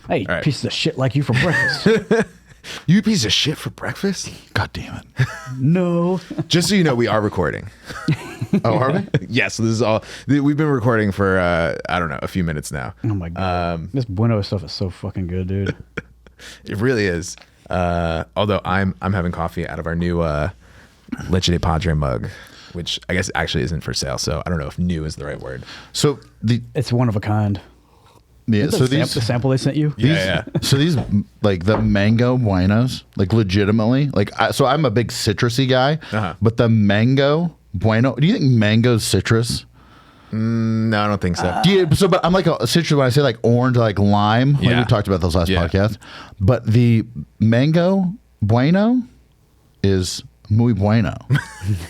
I eat right. pieces of shit like you for breakfast. You eat piece of shit for breakfast? God damn it. No. Just so you know, we are recording. Oh, are we? Yes, this is all. We've been recording for I don't know, a few minutes now. Oh my god. This Bueno stuff is so fucking good, dude. It really is. Although I'm having coffee out of our new Leche de Padre mug, which I guess actually isn't for sale. So I don't know if new is the right word. So It's one of a kind. yeah, The so the these sample they sent you? Yeah. So these like the mango buenos, like legitimately, like so I'm a big citrusy guy, but the mango bueno. Do you think mango's citrus? No, I don't think so. But I'm like a citrus when I say like orange, like lime. Like Yeah. we talked about those last podcasts. But the mango bueno is muy bueno.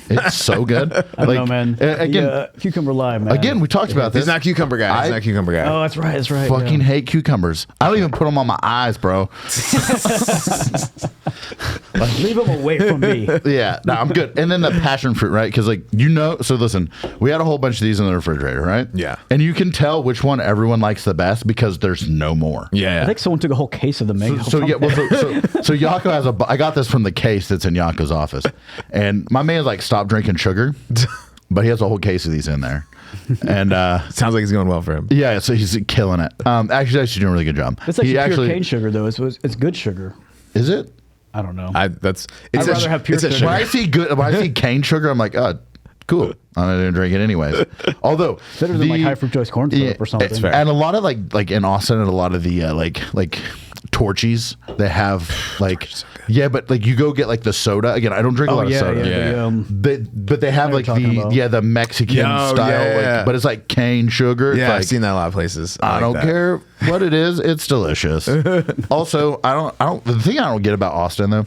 It's so good. I don't know, man. Again, Cucumber lime, man. again, we talked about this. He's not cucumber guy. He's not cucumber guy. Oh, that's right. That's right. Fucking yeah. hate cucumbers. I don't even put them on my eyes, bro. Like, leave them away from me. Yeah, no, I'm good. And then the passion fruit, right? Because so listen, we had a whole bunch of these in the refrigerator, right? Yeah. And you can tell which one everyone likes the best because there's no more. Yeah. I think someone took a whole case of the mango. So Yako has I got this from the case that's in Yako's office, and my man's like stopped drinking sugar, but he has a whole case of these in there, and Sounds like it's going well for him. yeah, so he's killing it. Actually, doing a really good job. It's like pure cane sugar, though. It's good sugar. Is it? I don't know. I'd rather have pure sugar. When I see cane sugar, I'm like, oh, cool. I'm not gonna drink it anyways. Although Better than like high fructose corn syrup or something. it's fair. And a lot of like in Austin, and a lot of the like Torchies, they have like but like you go get like the soda. Again, I don't drink a lot of soda. Yeah. But they have like the Mexican style, yeah. but it's like cane sugar. Yeah, It's I've like, seen that a lot of places. I like don't that. care what it is. It's delicious. Also, I don't. The thing I don't get about Austin though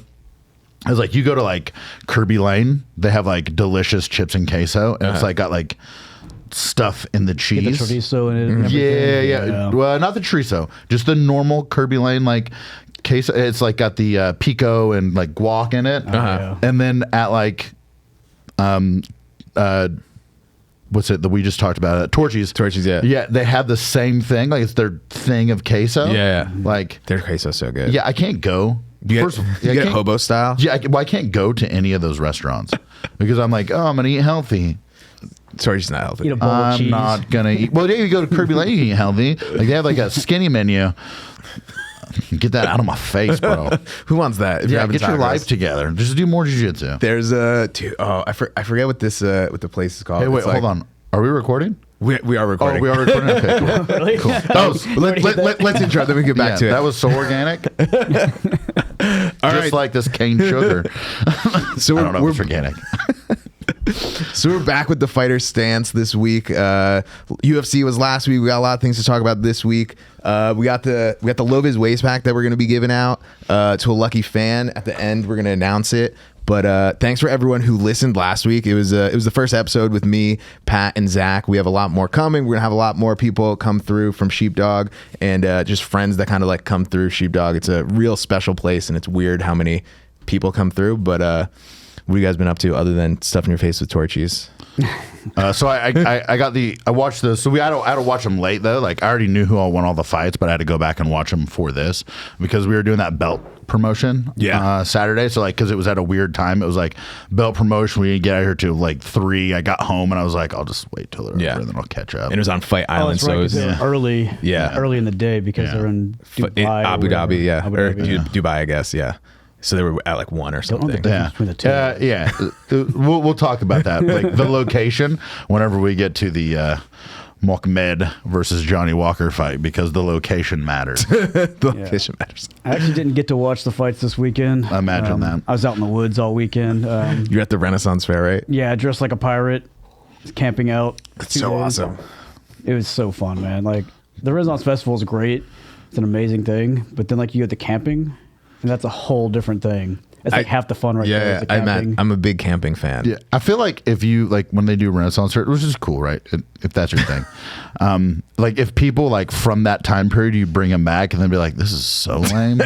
is like you go to like Kirby Lane, they have like delicious chips and queso, and it's like got like stuff in the cheese. Get the chorizo in it. And everything. Yeah. Well, not the chorizo, just the normal Kirby Lane like queso. It's like got the pico and like guac in it, yeah. and then at like what's it that we just talked about? Torchies, yeah. Yeah, they have the same thing. Like it's their thing of queso. Yeah. Like Their queso's so good. yeah, I can't go. You First of all, get, I you get can't- hobo style? Yeah, I can't go to any of those restaurants because I'm like, oh, I'm gonna eat healthy. Torchies not healthy. Eat a bowl of I'm cheese. not gonna eat. Well, yeah, you go to Kirby Lane, you can eat healthy. Like they have like a skinny menu. Get that out of my face, bro. Who wants that? If you're Yeah, having get your tacos? life together. Just do more jiu-jitsu. There's a dude. Oh, I forget what this what the place is called. Hey, wait, It's like- hold on. Are we recording? We are recording. Oh, we are recording. Okay, cool. Really? Cool. Let's intro. Then we get back to it. That was so organic. Just like this cane sugar. So I don't know we're if it's organic. So we're back with the fighter stance this week. UFC was last week. We got a lot of things to talk about this week. We got the Low Vis waist pack that we're going to be giving out to a lucky fan at the end. We're going to announce it. But thanks for everyone who listened last week. It was the first episode with me, Pat, and Zach. We have a lot more coming. We're gonna have a lot more people come through from Sheepdog and just friends that kind of like come through Sheepdog. It's a real special place, and it's weird how many people come through. But what have you guys been up to other than stuffing your face with Torchies? So I watched this. So I had to watch them late though. Like I already knew who all won all the fights, but I had to go back and watch them for this because we were doing that belt promotion Saturday. So like because it was at a weird time, it was like belt promotion. We didn't get out here till like 3. I got home and I was like, I'll just wait till they're over and then I'll catch up. And it was on Fight Island, that's right, so it was they're early. Yeah. Early in the day because they're in Dubai. Abu Dhabi, yeah, Abu or Dhabi, Dubai, I guess, yeah. So they were at like 1 or something. difference between the two. Yeah. We'll talk about that. Like the location whenever we get to the Mohamed versus Johnny Walker fight because the location matters. The location matters. I actually didn't get to watch the fights this weekend. I imagine that. I was out in the woods all weekend. You're at the Renaissance Fair, right? Yeah, dressed like a pirate, camping out. That's 2 so days. awesome. It was so fun, man. Like the Renaissance Festival is great. It's an amazing thing. But then like you get the camping, and that's a whole different thing. It's like half the fun right there. Yeah, Is the camping. I'm a big camping fan. Yeah, I feel like if you like when they do Renaissance Fair, which is cool, right? If that's your thing, like if people like from that time period, you bring them back and then be like, "This is so lame."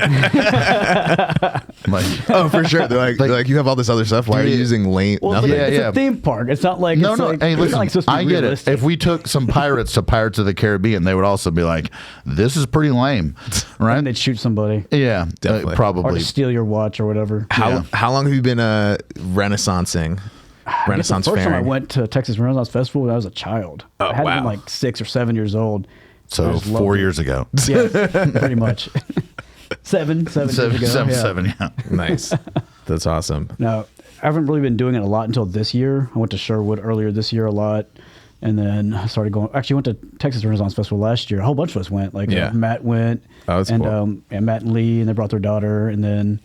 Like, Oh, for sure. They're like, you have all this other stuff. Why are you using lame? Well, nothing? it's a theme park. It's not like no. it's like, Hey, it's listen, not like supposed to be I get realistic. it. If we took some pirates to Pirates of the Caribbean, they would also be like, "This is pretty lame." right? And they'd shoot somebody. Yeah, Definitely. Or probably. to steal your watch or whatever. How long have you been Renaissancing? Renaissance the first time I fairing? went to Texas Renaissance Festival when I was a child. Oh, I had wow. been like 6 or 7 years old. I So just loved 4 it. years ago. Yeah, pretty much. seven years ago. Seven, yeah. Nice. That's awesome. No, I haven't really been doing it a lot until this year. I went to Sherwood earlier this year a lot. And then I started going. Actually, went to Texas Renaissance Festival last year. A whole bunch of us went. Like Yeah. Matt went. Oh, that's and, cool. And Matt and Lee, and they brought their daughter. And then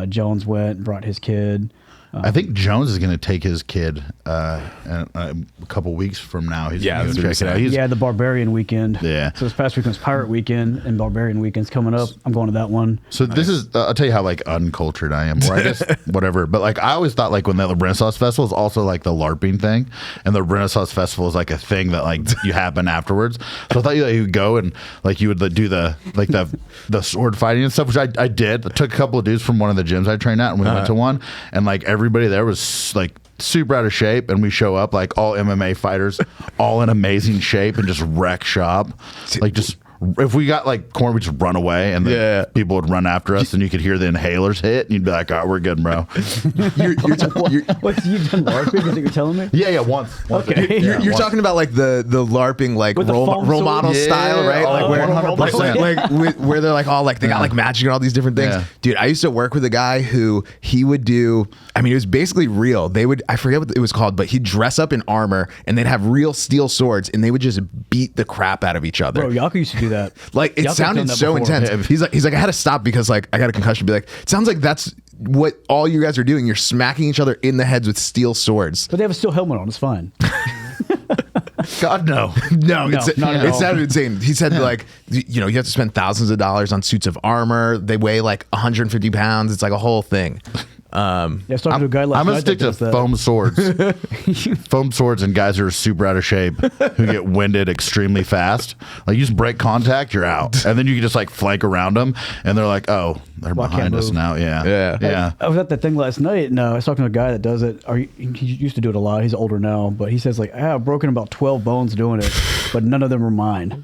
Jones went and brought his kid. I think Jones is going to take his kid a couple weeks from now. He's Yeah, going that's to what check he it out. said. He's, Yeah, the Barbarian weekend. Yeah. So this past weekend was Pirate Weekend, and Barbarian Weekend's coming up. I'm going to that one. So this is, I'll tell you how like uncultured I am, or I guess whatever. But like I always thought like when the Renaissance Festival is also like the LARPing thing, and the Renaissance Festival is like a thing that like you happen afterwards. So I thought you would go and like you would do the sword fighting and stuff, which I did. I took a couple of dudes from one of the gyms I trained at, and we went to one, and like everybody there was like super out of shape, and we show up like all MMA fighters, all in amazing shape, and just wreck shop. Like just if we got like corn, we just run away, and the people would run after us, and you could hear the inhalers hit, and you'd be like, "All right, we're good, bro." What, you've done LARPing? Is that you're telling me? Yeah, once. Okay. You're talking about like the LARPing like With the role foam model swords? style, Yeah, right? oh, Like where 100%. where they're like all like they got like magic and all these different things. Yeah. Dude, I used to work with a guy who he would do. I mean, it was basically real. They would I forget what it was called, but he'd dress up in armor and they'd have real steel swords and they would just beat the crap out of each other. Bro, Yako used to do that. Like it Yako sounded done that so before. intense. He's like I had to stop because like I got a concussion. Be like, it sounds like that's what all you guys are doing. You're smacking each other in the heads with steel swords. But they have a steel helmet on. It's fine. God no. No, not at it all. sounded insane. He said like you know you have to spend thousands of dollars on suits of armor. They weigh like 150 pounds. It's like a whole thing. Yeah, I was talking to a guy last I'm gonna night stick that to does that. foam swords, foam swords, and guys who are super out of shape who get winded extremely fast. Like you just break contact, you're out, and then you can just like flank around them, and they're like, "Oh, they're Well, I behind can't us move. now." Yeah. I was at that thing last night, and I was talking to a guy that does it. Or he used to do it a lot. He's older now, but he says like, I've broken about 12 bones doing it, but none of them are mine.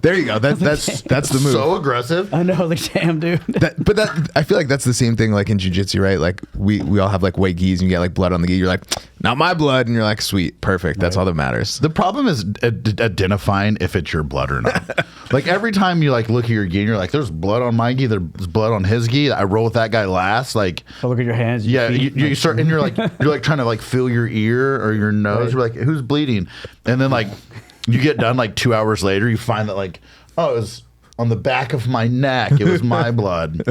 There you go. That's the move. So aggressive. I know, like, damn, dude. But I feel like that's the same thing like in jiu-jitsu, right? Like we all have like white gis and you get like blood on the gi. You're like, not my blood, and you're like, sweet, perfect. That's all that matters. The problem is identifying if it's your blood or not. Like every time you like look at your gi, and you're like, "There's blood on my gi. There's blood on his gi." I roll with that guy last. Like, So look at your hands. Your yeah, feet, you start and you're like trying to like feel your ear or your nose. Right. You're like, "Who's bleeding?" And then like you get done like 2 hours later, you find that like, "Oh, it was on the back of my neck. It was my blood."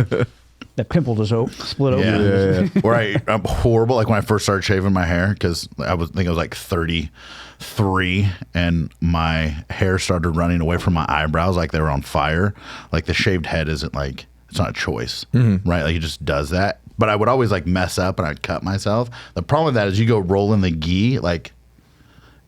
that pimple just split open. Yeah. Or I'm horrible. Like when I first started shaving my hair, because I think I was like 33, and my hair started running away from my eyebrows like they were on fire. Like the shaved head isn't like, it's not a choice, right? Like it just does that. But I would always like mess up and I'd cut myself. The problem with that is you go roll in the gi, like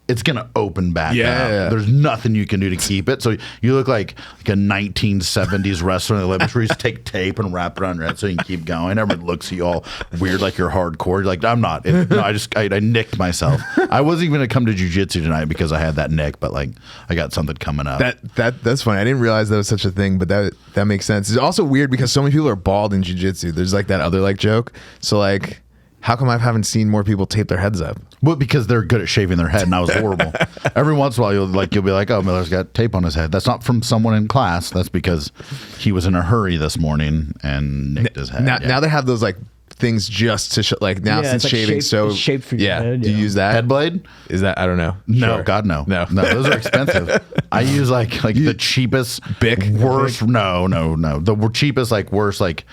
it's gonna open back up. There's nothing you can do to keep it. So you look like a 1970s wrestler in the Olympics where you just take tape and wrap it on your head so you can keep going. Everyone looks at you all weird like you're hardcore. You're like, I'm not. I nicked myself. I wasn't even gonna come to jiu-jitsu tonight because I had that nick, but like I got something coming up. That's funny. I didn't realize that was such a thing, but that makes sense. It's also weird because so many people are bald in jiu-jitsu. There's like that other like joke. So like, how come I haven't seen more people tape their heads up? Well, because they're good at shaving their head, and I was horrible. Every once in a while, you'll be like, "Oh, Miller's got tape on his head." That's not from someone in class. That's because he was in a hurry this morning and nicked his head. Now they have those like things just to like now Yeah, since it's like shaving it's shaped for your head, Do you yeah. use that? Head blade? Is that I don't know. No, Sure. God, no. No. Those are expensive. I use like the cheapest, Bic? worst. No. The cheapest, like worst, like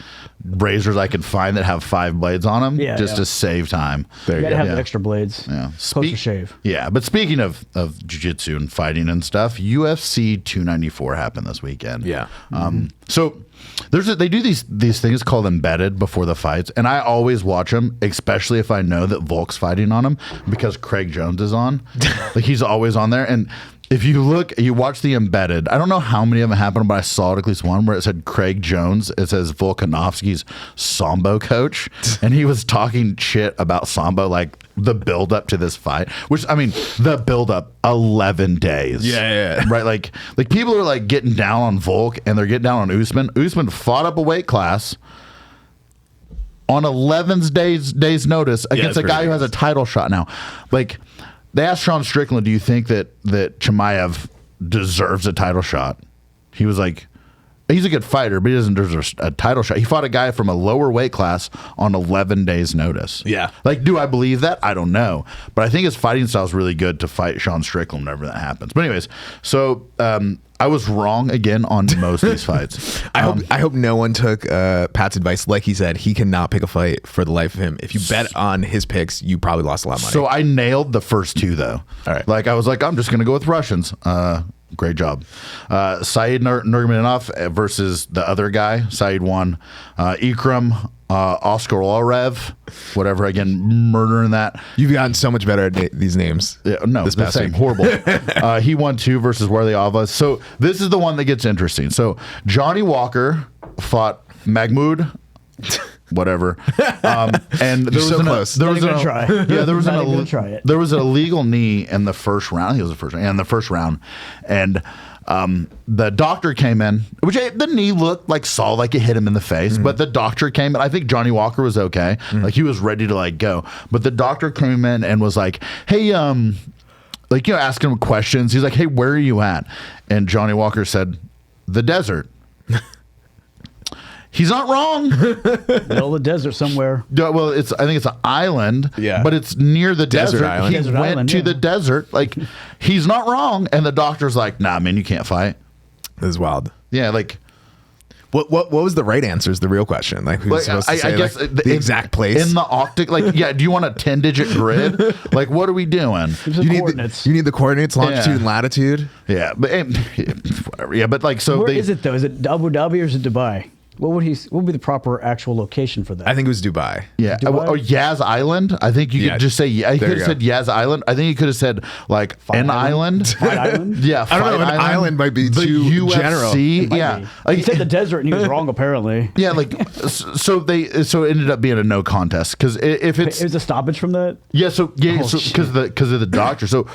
razors I could find that have 5 blades on them, Yeah, just yeah. to save time. There You you gotta go. have Yeah. the extra blades. Yeah, Closer shave. Yeah, but speaking of jiu-jitsu and fighting and stuff, UFC 294 happened this weekend. Yeah. So they do these things called embedded before the fights, and I always watch them, especially if I know that Volk's fighting on them because Craig Jones is on. Like he's always on there, and if you watch the embedded, I don't know how many of them happened, but I saw it at least one where it said Craig Jones. It says Volkanovski's Sambo coach. And he was talking shit about Sambo, like the build up to this fight, which I mean, the build up 11 days. Yeah. Right. Like people are like getting down on Volk and they're getting down on Usman. Usman fought up a weight class on 11 days notice against a guy who has a title shot now. Like, they asked Sean Strickland, do you think that Chimaev deserves a title shot? He was like, he's a good fighter, but he doesn't deserve a title shot. He fought a guy from a lower weight class on 11 days notice. Yeah. Like, do I believe that? I don't know. But I think his fighting style is really good to fight Sean Strickland whenever that happens. But anyways, so I was wrong again on most of these fights. I hope no one took Pat's advice. Like he said, he cannot pick a fight for the life of him. If you bet on his picks, you probably lost a lot of money. So I nailed the first two, though. All right. Like, I was like, I'm just going to go with Russians. Great job. Said Nurmagomedov versus the other guy. Said won. Ikram, Oscar Olarev, whatever. Again, murdering that. You've gotten so much better at these names. Yeah, no, this the past same. week. Horrible. He won 2 versus Warley Alves. So this is the one that gets interesting. So Johnny Walker fought Mahmoud. Whatever, and there was so close. There was there was an illegal knee in the first round. I think it was the first round. Yeah, in the first round, and the doctor came in, which the knee looked like solid, like it hit him in the face. But the doctor came in. I think Johnny Walker was okay, like he was ready to like go. But the doctor came in and was like, "Hey, like asking him questions." He's like, "Hey, where are you at?" And Johnny Walker said, "The desert." He's not wrong. Middle of the desert somewhere. Yeah, well, I think it's an island. Yeah. But it's near the desert. Island. He Desert went island, to yeah. the desert. Like, he's not wrong. And the doctor's like, nah, man, you can't fight. This is wild. Yeah, like, What was the right answer is the real question. Like, who's supposed to say I guess like, the exact place? in the octic. Like, yeah, do you want a 10-digit grid? Like, what are we doing? There's the coordinates. You need the coordinates, longitude Yeah. and latitude. Yeah, but whatever. Yeah, but like, so Where is it though? Is it Abu Dhabi or is it Dubai? What would be the proper actual location for that? I think it was Dubai. Yeah, Dubai? or Yaz Island. I think you could just say. Yeah, he There could you have said Yaz Island. I think he could have said like an island. Fight Island? Yeah, I don't know, Fight an island might be the too UFC, general. Yeah, He like, said the desert and he was wrong apparently. yeah, like so it ended up being a no contest because if it's It was a stoppage from that? because shit. of the doctor. So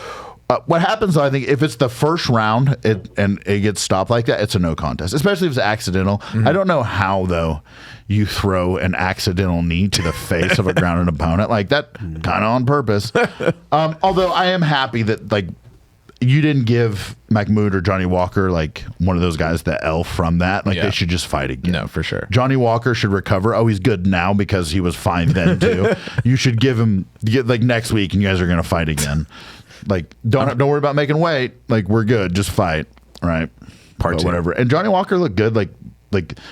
what happens though, I think if it's the first round and it gets stopped like that, it's a no contest, especially if it's accidental. I don't know how though you throw an accidental knee to the face of a grounded opponent like that, kind of on purpose. Although I am happy that like you didn't give Mahmoud or Johnny Walker like one of those guys the L from that. Like they should just fight again. No, for sure. Johnny Walker should recover. Oh, he's good now because he was fine then too. You should give him like next week, and you guys are gonna fight again. Like don't worry about making weight. Like we're good. Just fight. Right. Part two. Whatever. And Johnny Walker looked good. Like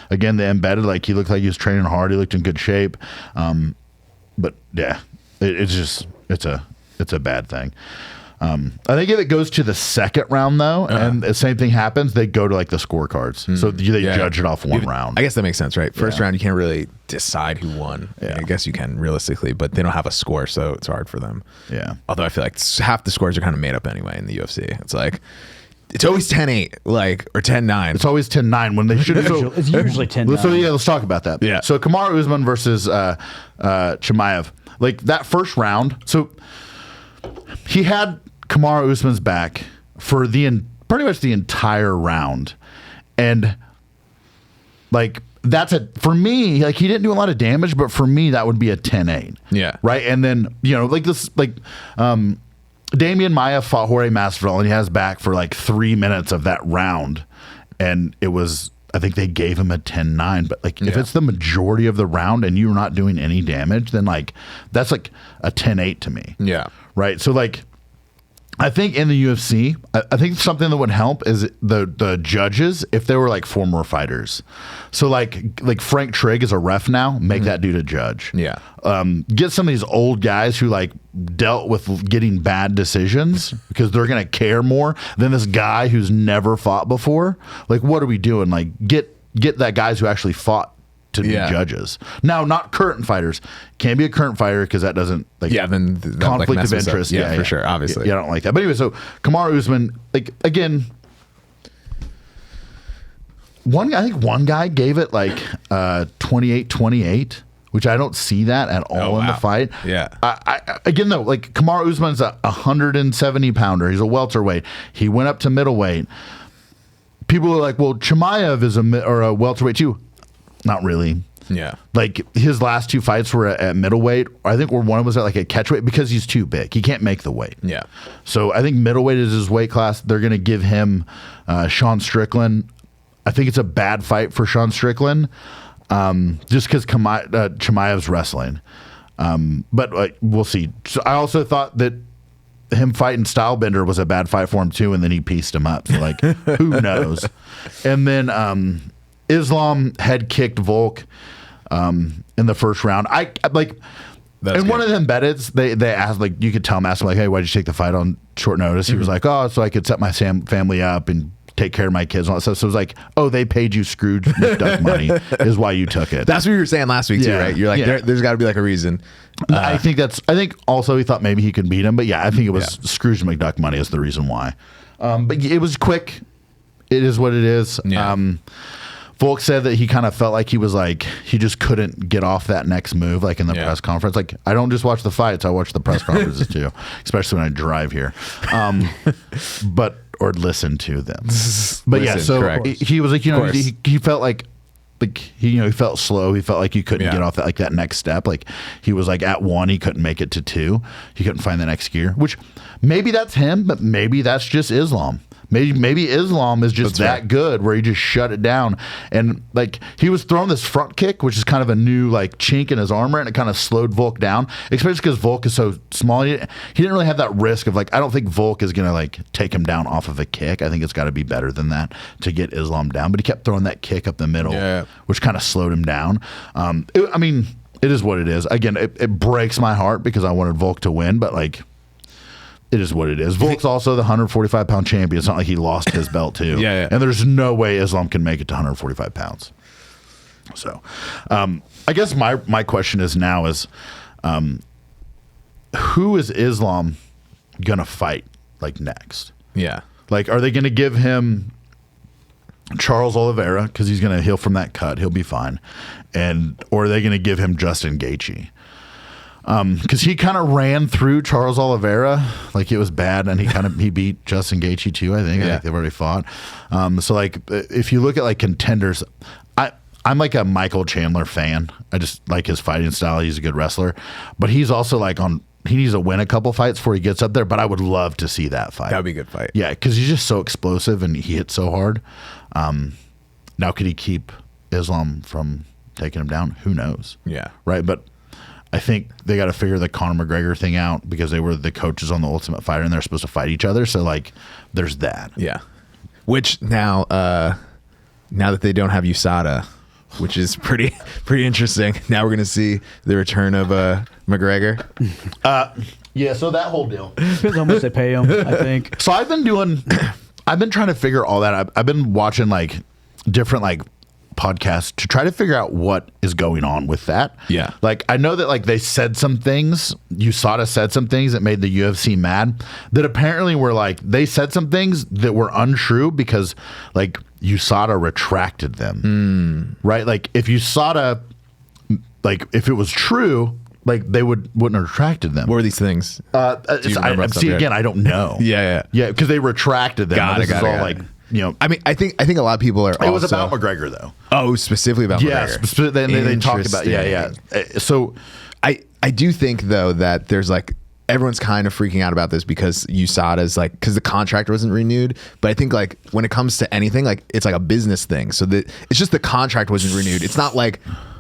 again, the embedded. Like he looked like he was training hard. He looked in good shape. But yeah, it's a bad thing. I think if it goes to the second round though, and the same thing happens, they go to like the scorecards. So they judge it off one round. I guess that makes sense, right? First round, you can't really decide who won. Yeah. I guess you can realistically, but they don't have a score, so it's hard for them. Yeah. Although I feel like half the scores are kind of made up anyway in the UFC. It's like, it's always 10-8, like, or 10-9. It's always 10-9 when they should. It's usually 10-9. So yeah, let's talk about that. Yeah. So Kamaru Usman versus Chimaev, like that first round. So he had Kamaru Usman's back for pretty much the entire round, and like for me, like he didn't do a lot of damage, but for me that would be a 10-8. Yeah. Right. And then like this, like Damian Maia fought Jorge Masvidal, and he has back for like 3 minutes of that round, and it was. I think they gave him a 10-9, but like if it's the majority of the round and you're not doing any damage, then like that's like a 10-8 to me. Yeah. Right. So like I think in the UFC, I think something that would help is the judges if they were like former fighters. So like Frank Trigg is a ref now, make that dude a judge. Yeah. Get some of these old guys who like dealt with getting bad decisions because they're gonna care more than this guy who's never fought before. Like, what are we doing? Like, get that guys who actually fought to be judges. Now, not current fighters. Can't be a current fighter because that doesn't then conflict of interest. Yeah, for sure. Obviously, I don't like that. But anyway, so Kamaru Usman, like again, I think one guy gave it like 28-28. Which I don't see that at all in the fight. Yeah. I again though, like Kamaru Usman's a 170 pounder. He's a welterweight. He went up to middleweight. People are like, well, Chimaev is a welterweight too. Not really. Yeah. Like his last 2 fights were at middleweight. I think one was at like a catchweight because he's too big. He can't make the weight. Yeah. So I think middleweight is his weight class. They're going to give him Sean Strickland. I think it's a bad fight for Sean Strickland. Just because Chimaev's wrestling. But we'll see. So I also thought that him fighting Stylebender was a bad fight for him too, and then he pieced him up. So like, who knows? And then Islam head kicked Volk in the first round. I like. That's and good. One of them betteds, they asked, like, you could tell him, ask him, like, hey, why'd you take the fight on short notice? He was like, oh, so I could set my family up and take care of my kids and all that stuff. So it was like, oh, they paid you Scrooge McDuck money is why you took it. That's what you were saying last week too, right? You're like, there's got to be like a reason. I think also he thought maybe he could beat him, but I think it was Scrooge McDuck money is the reason why. But it was quick. It is what it is. Yeah. Volk said that he kind of felt like he was like, he just couldn't get off that next move, like in the press conference. Like, I don't just watch the fights, I watch the press conferences too, especially when I drive here. Or listen to them. But he was like, he felt like he felt slow. He felt like he couldn't get off that next step. Like he was like at 1, he couldn't make it to 2. He couldn't find the next gear, which maybe that's him, but maybe that's just Islam. Maybe Islam is just that good where he just shut it down. And like he was throwing this front kick, which is kind of a new like chink in his armor, and it kind of slowed Volk down, especially because Volk is so small. He didn't really have that risk of like, I don't think Volk is going to like take him down off of a kick. I think it's got to be better than that to get Islam down. But he kept throwing that kick up the middle, which kind of slowed him down. It is what it is. Again, it breaks my heart because I wanted Volk to win, but like, it is what it is. Volk's also the 145-pound champion. It's not like he lost his belt too. And there's no way Islam can make it to 145 pounds. So, I guess my question is now is, who is Islam gonna fight like next? Yeah. Like, are they gonna give him Charles Oliveira because he's gonna heal from that cut? He'll be fine. Or are they gonna give him Justin Gaethje? Because he kind of ran through Charles Oliveira like it was bad, and he beat Justin Gaethje too. I think they've already fought. So like if you look at like contenders, I'm like a Michael Chandler fan. I just like his fighting style. He's a good wrestler, but he's also like he needs to win a couple fights before he gets up there. But I would love to see that fight. That would be a good fight. Yeah, because he's just so explosive and he hits so hard. Now could he keep Islam from taking him down? Who knows? Yeah. Right, but I think they got to figure the Conor McGregor thing out because they were the coaches on the Ultimate Fighter and they're supposed to fight each other. So like, there's that. Yeah. Which now that they don't have USADA, which is pretty interesting. Now we're gonna see the return of McGregor. Yeah. So that whole deal depends how much they pay him. I think. So I've been trying to figure all that out. I've been watching like different like podcast to try to figure out what is going on with that. Yeah. Like I know that like they said some things, USADA said some things that made the UFC mad that apparently were like, they said some things that were untrue because like USADA retracted them. Right? Like if USADA, like if it was true, like they wouldn't have retracted them. What were these things? I don't know. Yeah. Because they retracted them. Got it. Like, you know, I mean, I think a lot of people are. It was about McGregor though. Oh, specifically about McGregor. They talked about So I do think though that there's like everyone's kind of freaking out about this because USADA's like because the contract wasn't renewed. But I think like when it comes to anything, like it's like a business thing. So that it's just the contract wasn't renewed. It's not like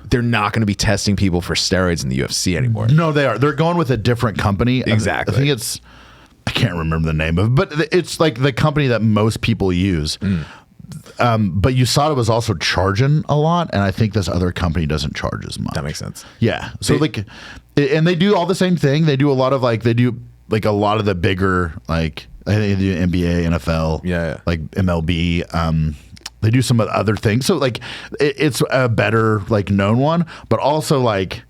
they're not going to be testing people for steroids in the UFC anymore. No, they are. They're going with a different company. Exactly. I think I can't remember the name of it, but it's like the company that most people use. But USADA was also charging a lot, and I think this other company doesn't charge as much. That makes sense. Yeah. So and they do all the same thing. They do a lot of a lot of the bigger, like I think they do NBA, NFL, like MLB. they do some other things. So like it's a better like known one, but also like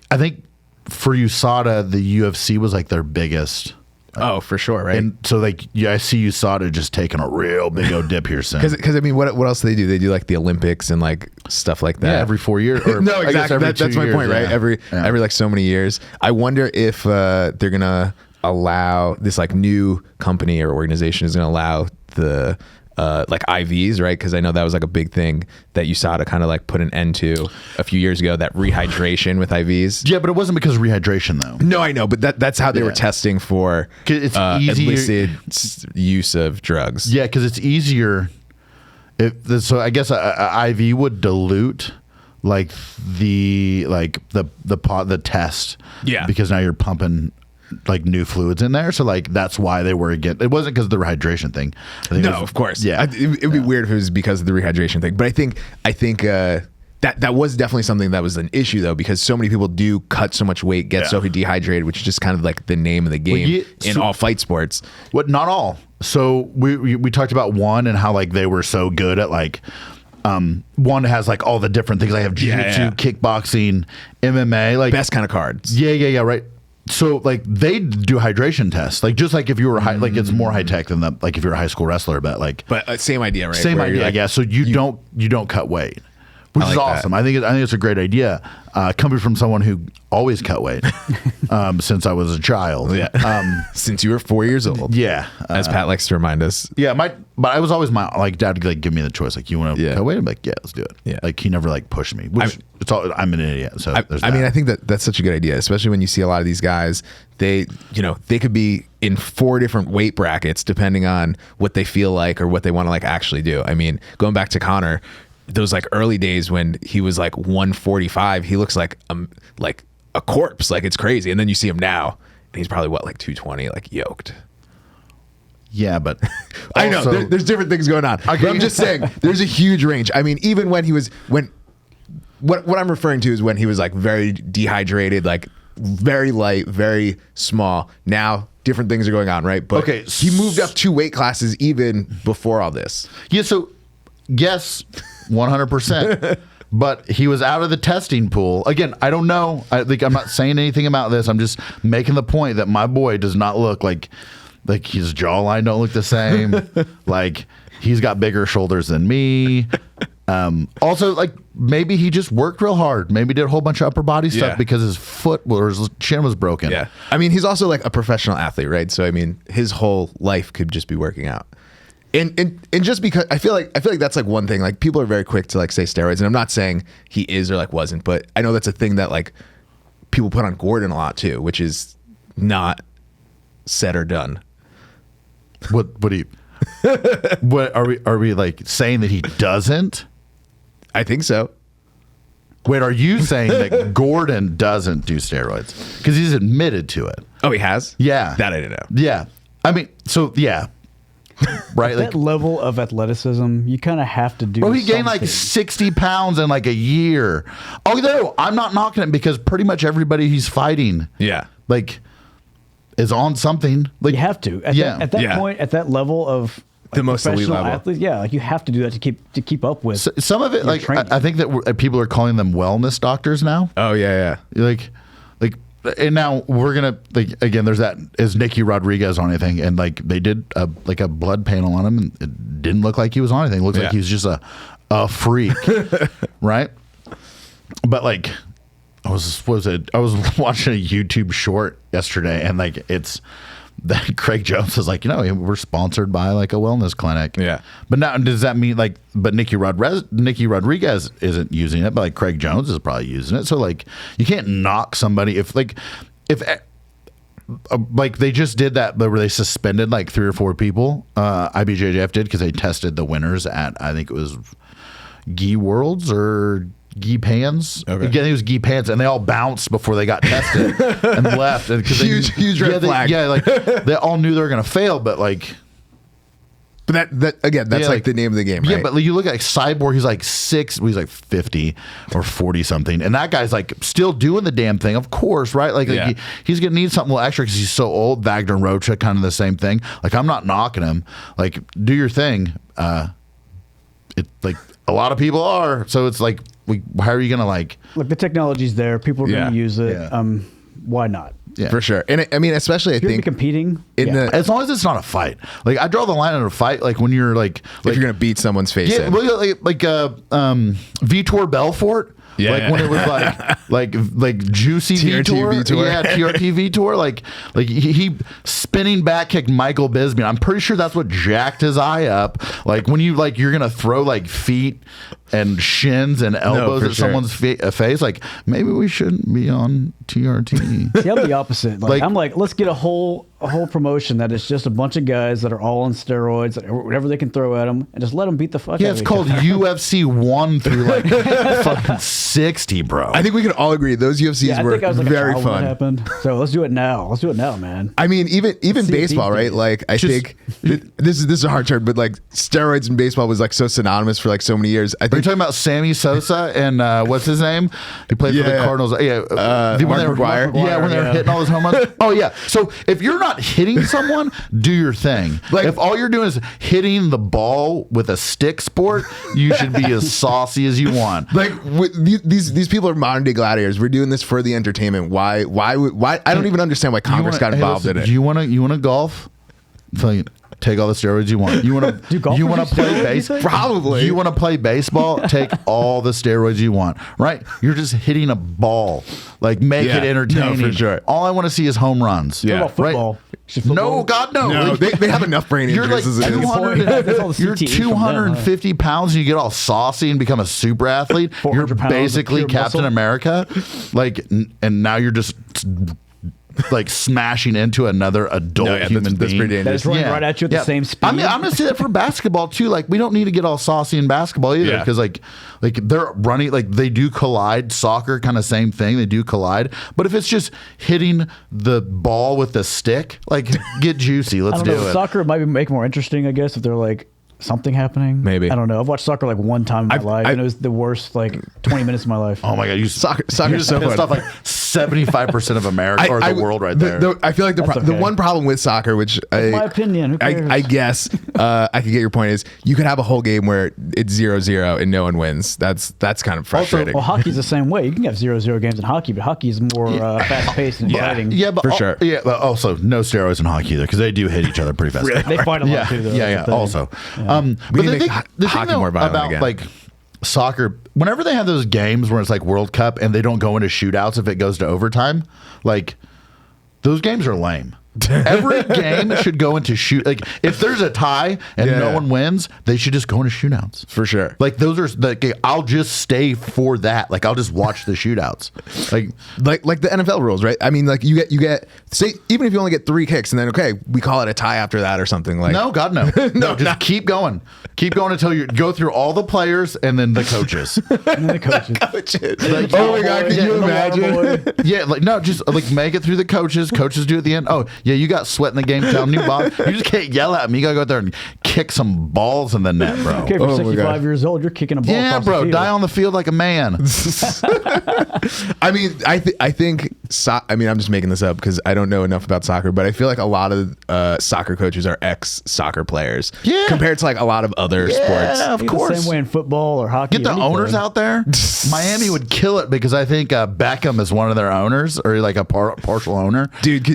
I think for USADA, the UFC was like their biggest. Oh, for sure, right? And so like I see USADA just taking a real big old dip here soon. Because I mean, what else do they do? They do like the Olympics and like stuff like that. Yeah, every 4 years. Or no, I guess exactly. every That's 2 my years, point, right? yeah. Every like so many years. I wonder if they're gonna allow this like new company or organization is gonna allow the like IVs, right? Because I know that was like a big thing that USADA kind of like put an end to a few years ago, that rehydration with IVs. Yeah, but it wasn't because of rehydration though. No, I know, but that's how they were testing for It's easier illicit use of drugs. Yeah, because it's easier. So I guess a IV would dilute like the test. Yeah, because now you're pumping like new fluids in there. So like that's why they were against. It wasn't because of the rehydration thing. I think No, of course. Yeah, it would be weird if it was because of the rehydration thing. But I think that was definitely something that was an issue though, because so many people do cut so much weight, get so dehydrated, which is just kind of like the name of the game in all fight sports. What? Not all. So we talked about one and how like they were so good at like. One has like all the different things. I have jiu-jitsu, kickboxing, MMA, like Best kind of cards. Yeah, right. So like they do hydration tests, like just like if you were like it's more high tech than that. Like if you're a high school wrestler, but like same idea, right? Same Where idea, like, I guess. So you don't cut weight, which is awesome. That. I think it's a great idea. Coming from someone who always cut weight since I was a child. Yeah. Since you were 4 years old. Yeah. As Pat likes to remind us. Yeah, but I was always like dad would like give me the choice, like you want to cut weight? I'm like, yeah, let's do it. Yeah. Like he never like pushed me. Which I'm an idiot. So I mean, I think that's such a good idea, especially when you see a lot of these guys. They could be in 4 different weight brackets depending on what they feel like or what they want to like actually do. I mean, going back to Connor, those like early days when he was like 145, he looks like a corpse, like it's crazy. And then you see him now, and he's probably like 220, like yoked. Yeah, but I know there's different things going on. But I'm just saying there's a huge range. I mean, even when what I'm referring to is when he was like very dehydrated, like very light, very small. Now different things are going on, right? But he moved up 2 weight classes even before all this. Yeah, so yes, 100%. But he was out of the testing pool. Again, I don't know. I'm not saying anything about this. I'm just making the point that my boy does not look like his jawline don't look the same. Like he's got bigger shoulders than me. Also, like maybe he just worked real hard. Maybe did a whole bunch of upper body stuff because his foot or his chin was broken. Yeah. I mean, he's also like a professional athlete, right? So I mean, his whole life could just be working out. And just because I feel like that's like one thing, like people are very quick to like say steroids, and I'm not saying he is or like wasn't, but I know that's a thing that like people put on Gordon a lot too, which is not said or done. What do you what are we like saying that he doesn't? I think so. Wait, are you saying that Gordon doesn't do steroids? Because he's admitted to it. Oh, he has? Yeah. That I didn't know. Yeah. I mean, so yeah. Right? That level of athleticism, you kind of have to do. Bro, he gained like something. 60 pounds in like a year. Oh, no, I'm not knocking it because pretty much everybody he's fighting, like, is on something. Like You have to. At that point, at that level of the most elite professional level. athletes, like you have to do that to keep up with. So, some of it, like training. I think that people are calling them wellness doctors now. Oh, yeah. Like, and now we're gonna like again. There's that is Nicky Rodriguez on anything, and like they did a blood panel on him, and it didn't look like he was on anything. It looked like he was just a freak, right? But like, I was watching a YouTube short yesterday, and like it's that Craig Jones is like, we're sponsored by like a wellness clinic. Yeah. But now does that mean like, but Nicky Rodriguez isn't using it, but like Craig Jones is probably using it. So like you can't knock somebody if like they just did that where they suspended like 3 or 4 people. IBJJF did because they tested the winners at, I think it was Gi Worlds or Gi Pans. Okay. Again, it was Gi Pans, and they all bounced before they got tested and left. Huge red flag. Like they all knew they were going to fail, but like. But that again, that's like the name of the game, right? Yeah, but you look at like Cyborg, he's like 50 or 40 something, and that guy's like still doing the damn thing, of course, right? Like he's gonna need something a little extra because he's so old. Wagner and Rocha, kind of the same thing. Like I'm not knocking him. Like do your thing. like a lot of people are. So it's like, how are you gonna like? Look, the technology's there. People are going to use it. Yeah. Why not? Yeah. For sure. And I mean, especially I If you're think competing as long as it's not a fight. Like I draw the line in a fight. Like when you're like if you're gonna beat someone's face in. like Vitor Belfort. Yeah. Like when it was like juicy TRT Vitor. Yeah, TRT Vitor. Like he spinning back kicked Michael Bisping. I'm pretty sure that's what jacked his eye up. Like when you're gonna throw like feet and shins and elbows at someone's face. Like maybe we shouldn't be on TRT. See, I'm the opposite. Like I'm like, let's get a whole promotion that is just a bunch of guys that are all on steroids, whatever they can throw at them, and just let them beat the fuck out of it's each called other. UFC 1 through like fucking 60, bro. I think we can all agree those UFCs were I was like very a child when fun. that happened. So let's do it now. Let's do it now, man. I mean, even See baseball, these right? days. Like I think this is a hard term, but like steroids in baseball was like so synonymous for like so many years. I Are you think talking about Sammy Sosa and what's his name? He played for the Yeah. Cardinals. Yeah, Mark McGwire. Yeah, when they were hitting all those home runs. Oh yeah. So if you're not hitting someone, do your thing. Like- if all you're doing is hitting the ball with a stick sport, you should be as saucy as you want. like these people are modern day gladiators. We're doing this for the entertainment. Why? I don't even understand why Congress got involved in it. Do you want to golf? Fucking take all the steroids you want. You want to golfers you want to use play steroids, you baseball? think? Probably. You want to play baseball? Take all the steroids you want. Right? You're just hitting a ball. Like make Yeah. it entertaining. No, for sure. All I want to see is home runs. Yeah. What about football? Right? Should football- No, God, no. No, Like, they have enough brain you're like injuries as it is. 200, That's all the you're CTE from them, 250 pounds and you get all saucy and become a super athlete. You're 400 pounds of basically pure Captain muscle. America. Like, and now you're just like smashing into another adult No, yeah, human that's being. pretty dangerous. That is running right at you at the same speed. I mean, I'm gonna say that for basketball too. Like, we don't need to get all saucy in basketball either, Yeah. because like they're running, like they do collide. Soccer, kind of same thing. They do collide, but if it's just hitting the ball with the stick, like get juicy. Let's I do don't know. it. Soccer might make more interesting, I guess, if they're like something happening. Maybe. I don't know. I've watched soccer like one time in my life, and it was the worst like 20 minutes of my life. Oh my god, you Soccer you is just so pissed fun. off like 75% of America or the world right there. I feel like the That's the okay. one problem with soccer, which my opinion. Who cares? I guess I could get your point is you could have a whole game where it's 0-0 and no one wins. That's kind of frustrating. Well, hockey's the same way. You can have 0-0 games in hockey, but hockey is more fast paced and fighting. Yeah, but For sure. Yeah, but also no steroids in hockey either, because they do hit each other pretty fast. They fight a lot Yeah, too, though. yeah. That's the thing. Also, We but need to the make thing, the hockey thing though more violent about again. like soccer, whenever they have those games where it's like World Cup and they don't go into shootouts if it goes to overtime, like those games are lame. Every game should go into shoot. Like if there's a tie and no one wins, they should just go into shootouts. For sure. Like those are like I'll just stay for that. Like I'll just watch the shootouts. Like the NFL rules, right? I mean, like you get say even if you only get 3 kicks and then okay, we call it a tie after that or something like. No, God, no. No, just keep going. Keep going until you go through all the players and then the coaches. And then the coaches. Like, Oh my God, can yeah, you the imagine? water boy. Yeah, like no, just like make it through the coaches. Coaches do at the end. Oh, yeah, you got sweat in the game. Tell me, Bob. You just can't yell at me. You gotta go out there and kick some balls in the net, bro. Okay, if Oh you're my 65 God. years old, you're kicking a ball Yeah, across the bro, field. die on the field like a man. I mean, I think I mean, I'm just making this up because I don't know enough about soccer, but I feel like a lot of soccer coaches are ex-soccer players. Yeah. Compared to like a lot of other sports. Yeah, of It's course. the same way in football or hockey. Get the or owners anything. out there. Miami would kill it because I think Beckham is one of their owners or like a partial owner. Dude,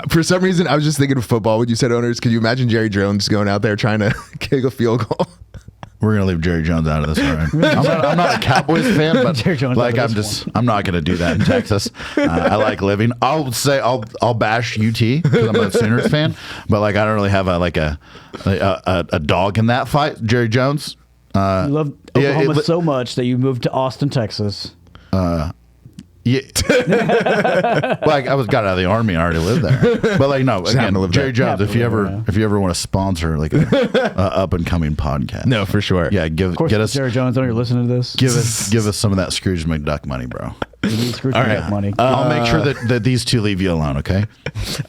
for some reason, I was just thinking of football when you said owners. Could you imagine Jerry Jones going out there trying to kick a field goal? We're gonna leave Jerry Jones out of this, all right? I'm not a Cowboys fan, but Jerry Jones like out of this I'm not gonna do that in Texas. I like living. I'll say I'll bash UT because I'm a Sooners fan, but like I don't really have a dog in that fight. Jerry Jones. You love Yeah, Oklahoma so much that you moved to Austin, Texas. Yeah, like I got out of the army and I already lived there. But like no, happened again, to live Jerry there. Jones. Happened If you to live ever there, if you ever want to sponsor like a up and coming podcast, No, for sure. yeah, Of course, get us Jerry Jones. I know you're listening to this. give us some of that Scrooge McDuck money, bro. You need Scrooge All right. McDuck money. I'll make sure that these two leave you alone. Okay.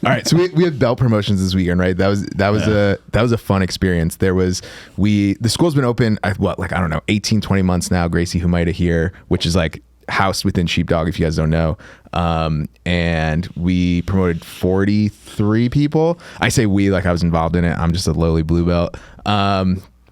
All right, so we had belt promotions this weekend, right? That was a fun experience. The school's been open I don't know 18, 20 months now. Gracie Humaita here, which is like housed within Sheepdog, if you guys don't know. And we promoted 43 people. I say we like I was involved in it. I'm just a lowly blue belt.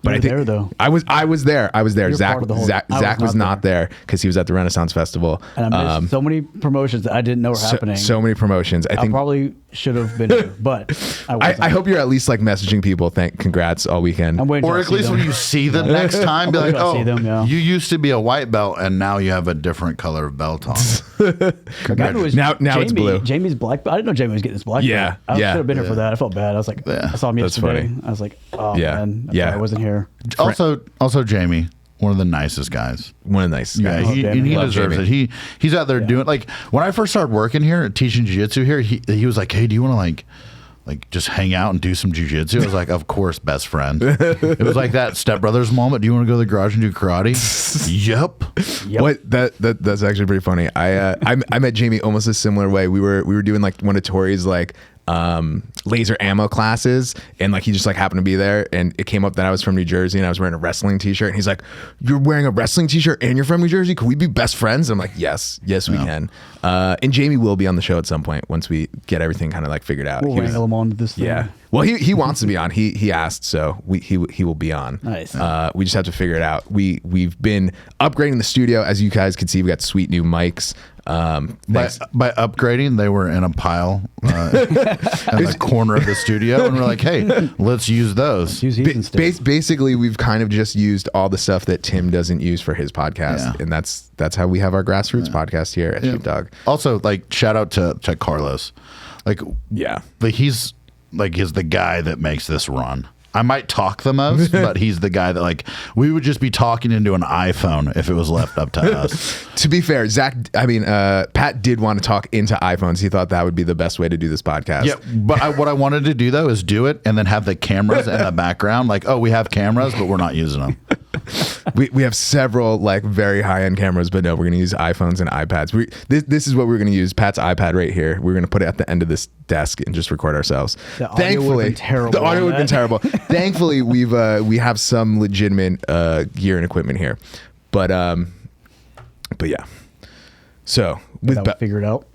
But I think there, though. I was there. You're Zach part of the whole- Zach was not there because he was at the Renaissance Festival. And I missed so many promotions that I didn't know were happening. So many promotions. I I think probably should have been here, but I wasn't. I hope you're at least like messaging people. Congrats all weekend. I'm waiting Or till I at see least them. when you see them next time, be I'm like, waiting till I oh, see them, yeah. you used to be a white belt and now you have a different color of belt on. The guy who was Now Jamie, it's blue. Jamie's black belt. I didn't know Jamie was getting his black Yeah, belt. I yeah. should have been here for that. I felt bad. I was like, Yeah. I saw him That's yesterday. funny. I was like, oh Yeah, man, yeah. I wasn't here. Also, Jamie, one of the nicest guys. One of the nice Yeah, guys. he Love deserves Jamie. it. He's out there doing like when I first started working here, teaching jiu-jitsu here. He was like, "Hey, do you want to like just hang out and do some jiu-jitsu?" I was like, "Of course, best friend." It was like that Step Brothers moment. Do you want to go to the garage and do karate? Yep. What that's actually pretty funny. I met Jamie almost a similar way. We were doing like one of Tori's like laser ammo classes, and like he just like happened to be there, and it came up that I was from New Jersey and I was wearing a wrestling t-shirt, and he's like, "You're wearing a wrestling t-shirt and you're from New Jersey? Could we be best friends?" I'm like, yes we can. And Jamie will be on the show at some point once we get everything kind of like figured out. We'll He was- wrangle him onto this thing. yeah. Well, he wants to be on. He asked, so he will be on. Nice. We just have to figure it out. We've been upgrading the studio, as you guys can see. We got sweet new mics. Thanks. By upgrading, they were in a pile in the corner of the studio, and we're like, "Hey, let's use those." Use these instead. Basically, we've kind of just used all the stuff that Tim doesn't use for his podcast, Yeah. and that's how we have our grassroots podcast here at Sheepdog. Also, like shout out to Carlos, like he's the guy that makes this run. I might talk the most, but he's the guy that like we would just be talking into an iPhone if it was left up to us. To be fair, Pat did want to talk into iPhones. He thought that would be the best way to do this podcast. Yeah, but what I wanted to do though is do it and then have the cameras in the background. Like, oh, we have cameras, but we're not using them. We have several like very high end cameras, but no, we're gonna use iPhones and iPads. This is what we're gonna use. Pat's iPad right here. We're gonna put it at the end of this desk and just record ourselves. The audio would've been terrible The audio on would have been that. terrible. Thankfully, we have some legitimate gear and equipment here, but yeah. So That figure it out.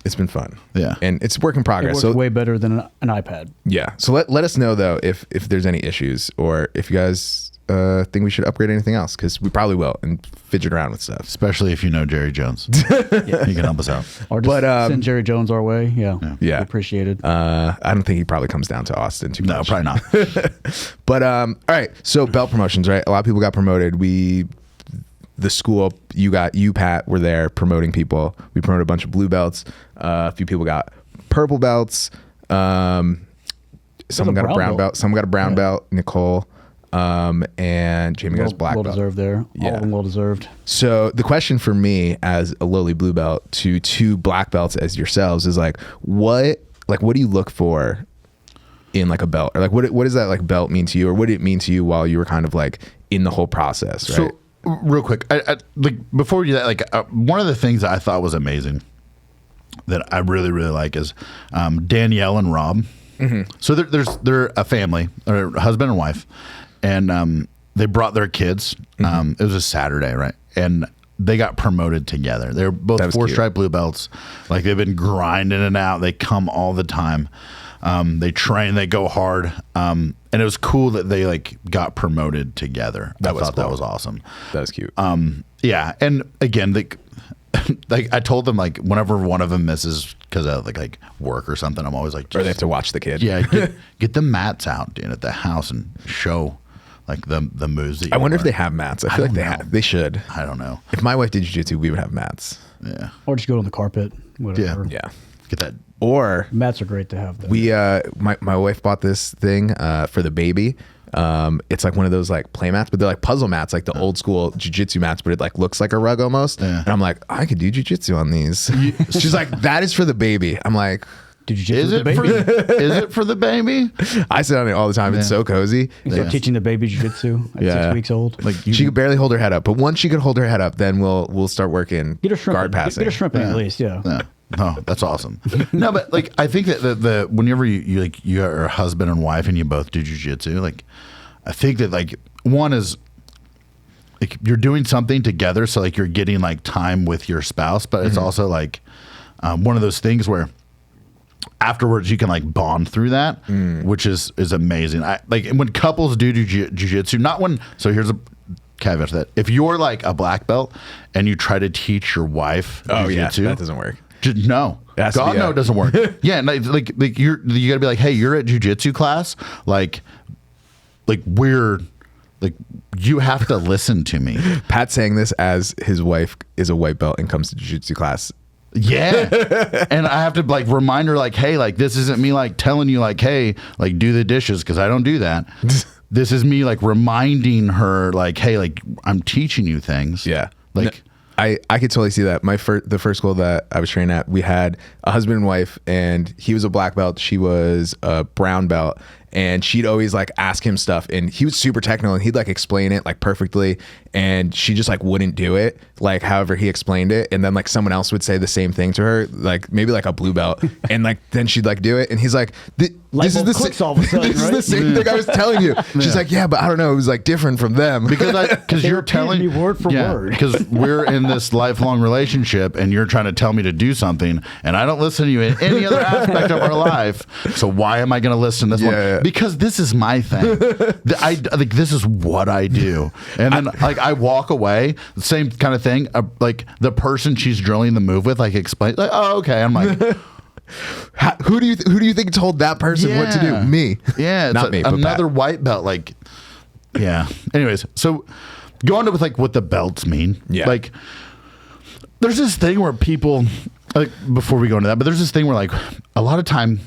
it's been fun. Yeah. and it's work in It progress. works So way better than an iPad. yeah. So let us know though if there's any issues or if you guys think we should upgrade anything else, because we probably will and fidget around with stuff. Especially if you know Jerry Jones. He can help us out. Or just send Jerry Jones our way. Yeah. Yeah. Appreciated. I don't think he probably comes down to Austin too No, much. probably not. But all right. So belt promotions, right? A lot of people got promoted. The school, you Pat, were there promoting people. We promoted a bunch of blue belts. A few people got purple belts. Someone got a brown belt. Someone got a brown belt. Nicole. And Jamie got his black well belt. deserved there. Yeah. All of them well deserved. So the question for me as a lowly blue belt to two black belts as yourselves is like, what do you look for in like a belt, or like what does that like belt mean to you, or what did it mean to you while you were kind of like in the whole process? Right? So real quick, I like before we do that, like one of the things that I thought was amazing that I really, really like is Danielle and Rob. Mm-hmm. So they're a family, or a husband and wife, and they brought their kids. It was a Saturday, right? And they got promoted together. They're both 4-stripe blue belts. Like they've been grinding it out. They come all the time. They train. They go hard. And it was cool that they like got promoted together. I thought that was awesome. That was cute. Yeah, and again, like I told them, like whenever one of them misses because of like work or something, I'm always like, or they have to watch the kid. yeah, get the mats out, dude, at the house and show like the moves. That you I wonder if learn. they have mats. I feel like they should. I don't know. If my wife did jiu-jitsu, we would have mats. Yeah, Or just go on the carpet. Whatever. Yeah. get that. Or Mats are great to have. Though. we my wife bought this thing for the baby. It's like one of those like play mats, but they're like puzzle mats, like the old school jiu-jitsu mats, but it like looks like a rug almost. Yeah. And I'm like, I could do jiu-jitsu on these. She's like, that is for the baby. I'm like, Did you Is the it baby? is it for the baby? I sit on it all the time. It's Yeah. so cozy. You start teaching the baby jiu-jitsu at Yeah. 6 weeks old. Like She could barely hold her head up, but once she could hold her head up, then we'll start working Get her shrimping. guard passing. Get her shrimping at least. Yeah. Yeah. Oh, that's awesome. No, but like I think that the whenever you like you are a husband and wife and you both do jiu-jitsu, like I think that like one is like you're doing something together, so like you're getting like time with your spouse, but it's also like one of those things where afterwards you can like bond through that, which is amazing. I like when couples do jiu-jitsu, not when, so here's a caveat to that. If you're like a black belt and you try to teach your wife jiu-jitsu, that doesn't work. No. God, no, it doesn't work. Yeah, like you gotta be like, hey, you're at jiu-jitsu class, like we're like, you have to listen to me. Pat saying this as his wife is a white belt and comes to jiu-jitsu class. Yeah. And I have to like remind her like, hey, like this isn't me like telling you like, hey, like do the dishes, because I don't do that. This is me like reminding her like, hey, like I'm teaching you things. Yeah. Like no, I could totally see that. The first school that I was trained at, we had a husband and wife, and he was a black belt, she was a brown belt, and she'd always like ask him stuff, and he was super technical, and he'd like explain it like perfectly, and she just like wouldn't do it like however he explained it, and then like someone else would say the same thing to her, like maybe like a blue belt, and like then she'd like do it, and he's like, this is the same thing I was telling you. She's like, yeah, but I don't know, it was like different from them because you're telling me word for word, because we're in this lifelong relationship, and you're trying to tell me to do something, and I don't listen to you in any other aspect of our life. So why am I going to listen to this one? Yeah. Because this is my thing. I like this is what I do, and then like I walk away. The same kind of thing. Like the person she's drilling the move with, like explain, like, oh, okay. I'm like, who do you think told that person what to do? Me. Yeah, not me. But another white belt. Like, yeah. Anyways, so going to with like what the belts mean. Yeah. Like, there's this thing where people, like, before we go into that, but there's this thing where like a lot of time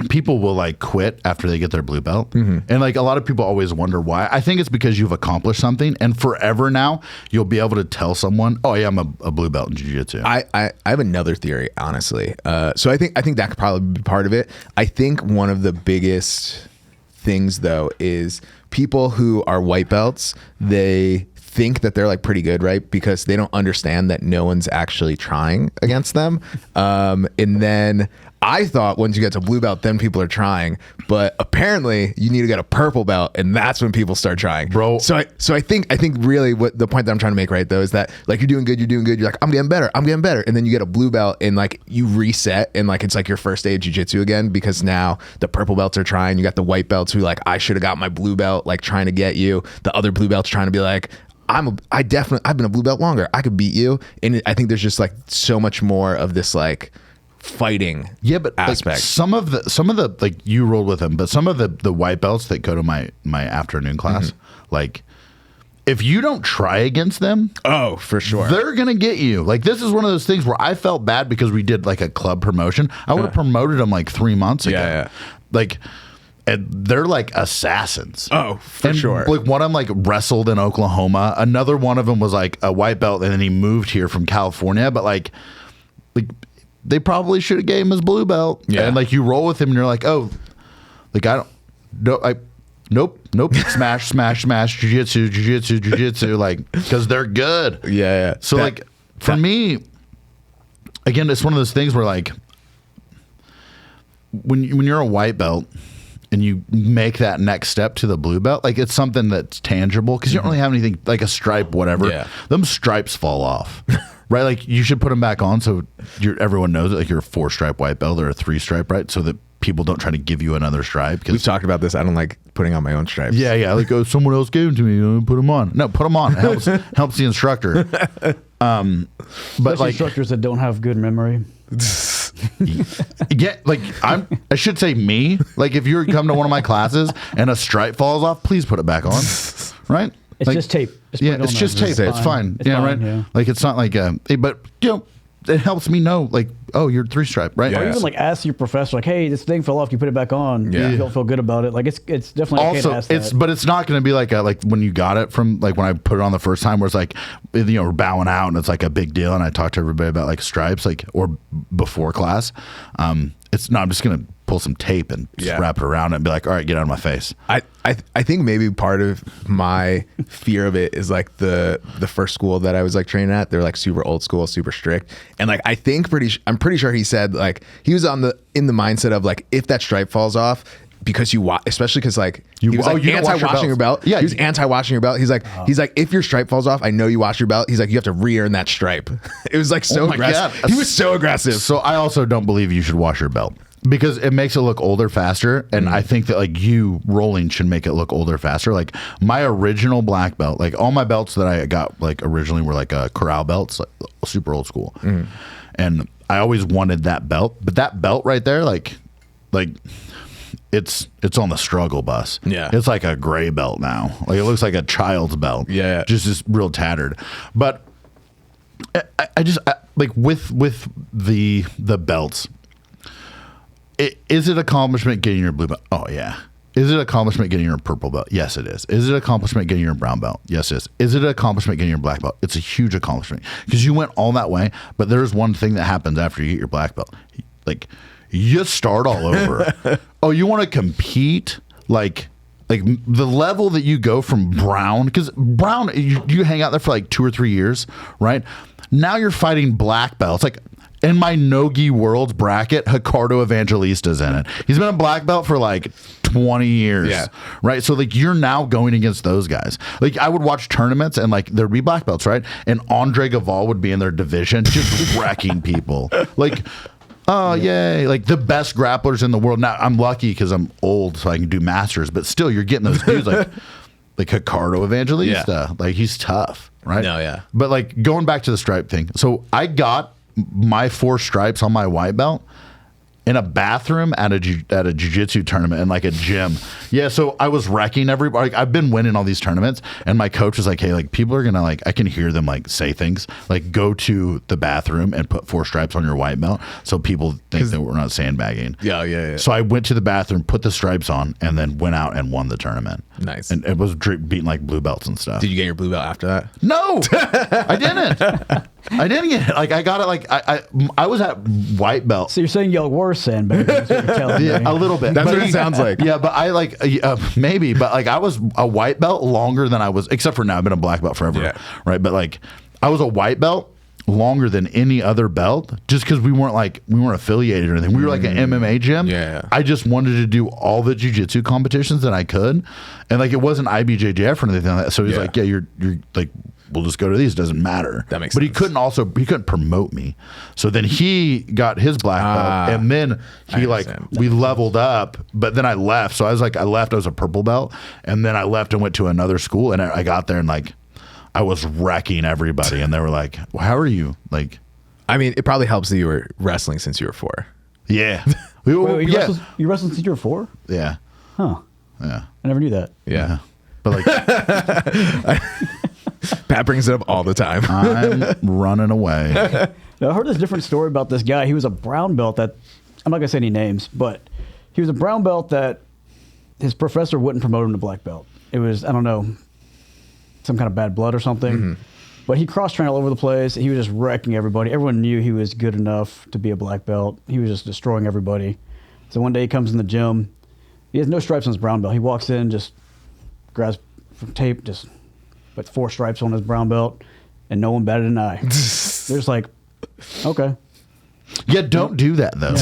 people will like quit after they get their blue belt, and like a lot of people always wonder why. I think it's because you've accomplished something, and forever now you'll be able to tell someone, oh yeah, I'm a blue belt in jiu-jitsu. I have another theory, honestly. So I think that could probably be part of it. I think one of the biggest things though is people who are white belts, they think that they're like pretty good, right? Because they don't understand that no one's actually trying against them. And then I thought once you get to blue belt, then people are trying, but apparently you need to get a purple belt, and that's when people start trying, bro. So I think really what the point that I'm trying to make, right, though, is that like you're doing good. You're like, I'm getting better, and then you get a blue belt, and like you reset, and like it's like your first day of jiu-jitsu again, because now the purple belts are trying. You got the white belts who like, I should have got my blue belt, like trying to get you. The other blue belts trying to be like, I've been a blue belt longer, I could beat you. And I think there's just like so much more of this like fighting but aspect. Like some of the like you rolled with them, but some of the white belts that go to my afternoon class, like if you don't try against them, oh, for sure, they're gonna get you. Like this is one of those things where I felt bad because we did like a club promotion. I would have promoted them like 3 months ago. Yeah. Like, and they're like assassins. Oh, for sure. Like one of them like wrestled in Oklahoma. Another one of them was like a white belt, and then he moved here from California. But like they probably should have gave him his blue belt. Yeah. And like you roll with him, and you're like, oh, like nope, smash, jiu-jitsu, like because they're good. Yeah. So like for me, again, it's one of those things where like when you're a white belt and you make that next step to the blue belt, like it's something that's tangible, because you don't really have anything like a stripe, whatever. Yeah. Them stripes fall off, right? Like you should put them back on so everyone knows that like you're a 4-stripe white belt or a 3-stripe, right? So that people don't try to give you another stripe. We've talked about this. I don't like putting on my own stripes. Yeah. Like, oh, someone else gave them to me. Put them on. No, put them on. It helps the instructor. But especially like instructors that don't have good memory. Yeah, like I should say me. Like if you come to one of my classes and a stripe falls off, please put it back on. Right? It's like, just tape. It's just tape. It's fine. It's yeah, fine, right. Yeah. Like it's not like but you know, it helps me know like, oh, you're 3-stripe, right? Yeah. Or even like ask your professor, like, hey, this thing fell off. You put it back on. Yeah. You don't feel good about it. Like it's definitely okay Also, to ask that. but it's not going to be like when you got it from like when I put it on the first time, where it's like, you know, we're bowing out and it's like a big deal, and I talk to everybody about like stripes, like or before class. It's not. I'm just going to pull some tape and just wrap it around it and be like, all right, get out of my face. I think maybe part of my fear of it is like the first school that I was like training at, they're like super old school, super strict. And like, I'm pretty sure he said like, he was in the mindset of like, if that stripe falls off, because you watch, especially because like he was you like don't wash your anti-washing your belt. belts. Yeah, he was anti-washing your belt. He's like, if your stripe falls off, I know you wash your belt. He's like, you have to re-earn that stripe. It was like so my aggressive. God. He was so aggressive. So I also don't believe you should wash your belt because it makes it look older faster. And I think that like you rolling should make it look older faster. Like my original black belt, like all my belts that I got like originally were like corral belts, like super old school. And I always wanted that belt, but that belt right there, like it's on the struggle bus. Yeah. It's like a gray belt now. Like it looks like a child's belt. Yeah. Just real tattered. But I just like with the belts, is it accomplishment getting your blue belt? Oh yeah. Is it accomplishment getting your purple belt? Yes, it is. Is it accomplishment getting your brown belt? Yes, it is. Is it accomplishment getting your black belt? It's a huge accomplishment because you went all that way. But there's one thing that happens after you get your black belt. Like you start all over. Oh, you want to compete? Like the level that you go from brown, because brown, you hang out there for like 2 or 3 years, right? Now you're fighting black belts. Like in my Nogi Worlds bracket, Ricardo Evangelista's in it. He's been a black belt for like 20 years, right? So like you're now going against those guys. Like I would watch tournaments and like there'd be black belts, right? And Andre Gaval would be in their division just wrecking people. Like, oh, yay. Like the best grapplers in the world. Now I'm lucky because I'm old so I can do masters, but still you're getting those dudes like Ricardo Evangelista. Like he's tough, right? No, yeah. But like going back to the stripe thing. So I got my 4 stripes on my white belt in a bathroom at a jiu-jitsu tournament in like a gym. Yeah, so I was wrecking everybody. Like, I've been winning all these tournaments, and my coach was like, hey, like people are gonna like, I can hear them like say things like go to the bathroom and put 4 stripes on your white belt so people think that we're not sandbagging. Yeah. So I went to the bathroom, put the stripes on, and then went out and won the tournament. Nice. And it was beating like blue belts and stuff. Did you get your blue belt after that? No, I didn't. I didn't get it. Like I got it. Like I was at white belt. So you're saying y'all were sandbagging? That's what you're telling Yeah, me. a little bit. That's But what it sounds like. Yeah, but I like maybe, but like I was a white belt longer than I was, except for now I've been a black belt forever, Yeah. right? But like I was a white belt longer than any other belt, just because we weren't affiliated or anything. We were like an MMA gym. Yeah. I just wanted to do all the jiu-jitsu competitions that I could, and like it wasn't IBJJF or anything like that. So he's like, yeah, you're like, we'll just go to these. It doesn't matter. That makes but sense. He couldn't promote me. So then he got his black belt, and then he like we leveled up. But then I left. So I left. I was a purple belt, and then I left and went to another school. And I got there and like I was wrecking everybody, and they were like, well, "How are you?" Like, I mean, it probably helps that you were wrestling since you were 4. yeah, Wait, you wrestled since you were 4? yeah, Huh. yeah, I never knew that. Yeah. but like. Pat brings it up all the time. I'm running away. Now, I heard this different story about this guy. He was a brown belt that, I'm not going to say any names, but he was a brown belt that his professor wouldn't promote him to black belt. It was, I don't know, some kind of bad blood or something. But he cross-trained all over the place. He was just wrecking everybody. Everyone knew he was good enough to be a black belt. He was just destroying everybody. So one day he comes in the gym. He has no stripes on his brown belt. He walks in, just grabs from tape, just puts 4 stripes on his brown belt, and no one batted an eye. They're just like, okay. Yeah, don't do that though.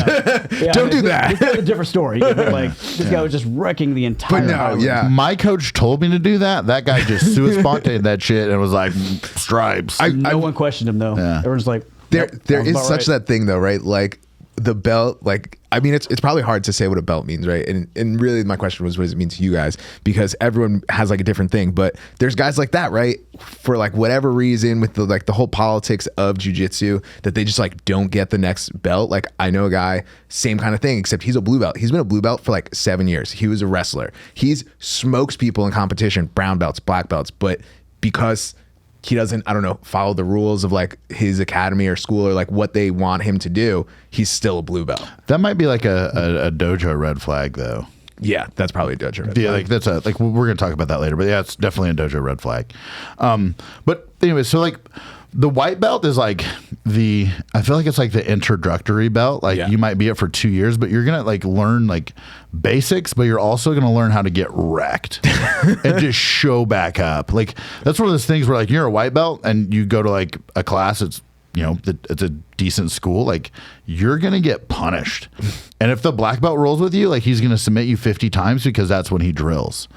Yeah, Don't do that. It's a different story. Like this guy was just wrecking the entire. But no, island. yeah. My coach told me to do that. That guy just sui sponte that shit and was like, stripes. No one questioned him though. Yeah. Everyone's like, There "Yep, there sounds is about such right." that thing though, right? Like the belt, like I mean it's probably hard to say what a belt means, right? And really my question was, what does it mean to you guys? Because everyone has like a different thing, but there's guys like that, right? For like whatever reason with the whole politics of jiu-jitsu, that they just like don't get the next belt. Like I know a guy, same kind of thing, except he's a blue belt. He's been a blue belt for like 7 years. He was a wrestler. He's smokes people in competition, brown belts, black belts, but because he doesn't, I don't know, follow the rules of like his academy or school or like what they want him to do, he's still a blue belt. that might be like a dojo red flag though. Yeah, that's probably a dojo red Yeah, flag. like that's like we're gonna talk about that later, but yeah, it's definitely a dojo red flag. But anyway, so like the white belt is like I feel like it's like the introductory belt. Like Yeah. you might be it for 2 years, but you're gonna like learn like basics, but you're also gonna learn how to get wrecked and just show back up. Like that's one of those things where like you're a white belt and you go to like a class, it's it's a decent school, like you're going to get punished. And if the black belt rolls with you, like he's going to submit you 50 times because that's when he drills.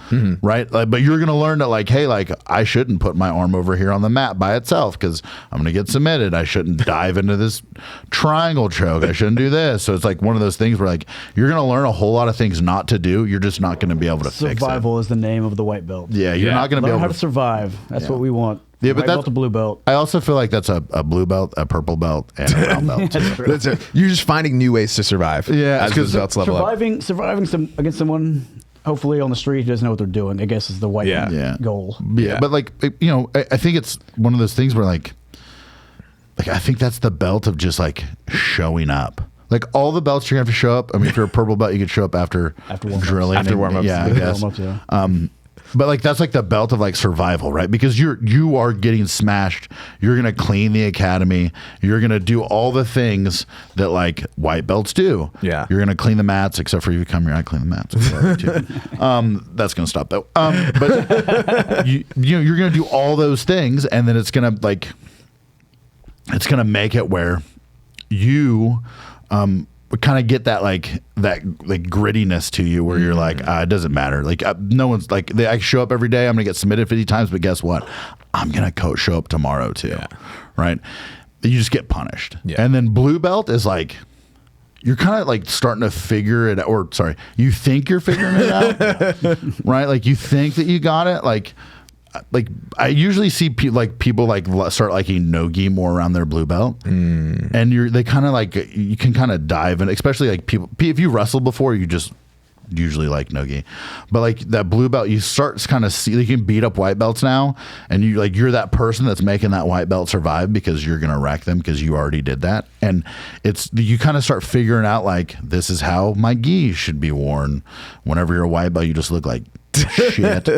Right. Like, but you're going to learn that like, hey, like I shouldn't put my arm over here on the mat by itself because I'm going to get submitted. I shouldn't dive into this triangle choke. I shouldn't do this. So it's like one of those things where like you're going to learn a whole lot of things not to do. You're just not going to be able to fix it. Survival is the name of the white belt. Yeah. You're not going to be Learn able how to survive. That's what we want. Yeah, but white that's belt to blue belt. I also feel like that's a blue belt, a purple belt, and a brown belt. That's it. You're just finding new ways to survive. Yeah, as those belts level up. Surviving against someone, hopefully on the street who doesn't know what they're doing, I guess is the white goal. Yeah, but like I think it's one of those things where like I think that's the belt of just like showing up. Like all the belts you're gonna have to show up. I mean, if you're a purple belt, you could show up after drilling, after warm-ups. Yeah, I guess. Warm-ups, But like that's like the belt of like survival, right? Because you are getting smashed. You're gonna clean the academy. You're gonna do all the things that like white belts do. Yeah. You're gonna clean the mats, except for if you come here, I clean the mats. That's gonna stop though. But you're gonna do all those things, and then it's gonna make it where you kind of get that grittiness to you where you're like, it doesn't matter. Like no one's like, I show up every day. I'm going to get submitted 50 times, but guess what? I'm going to show up tomorrow too. Yeah. Right. You just get punished. Yeah. And then blue belt is like, you're kind of like starting to figure it out, or sorry, you think you're figuring it out, right? Like you think that you got it. Like I usually see people start liking no-gi more around their blue belt, and they kind of like, you can kind of dive in, especially like people, if you wrestled before, you just usually like no-gi, but like that blue belt, you start to kind of see, you can beat up white belts now, and you're that person that's making that white belt survive because you're gonna wreck them because you already did that, and you kind of start figuring out like, this is how my gi should be worn. Whenever you're a white belt, you just look like shit.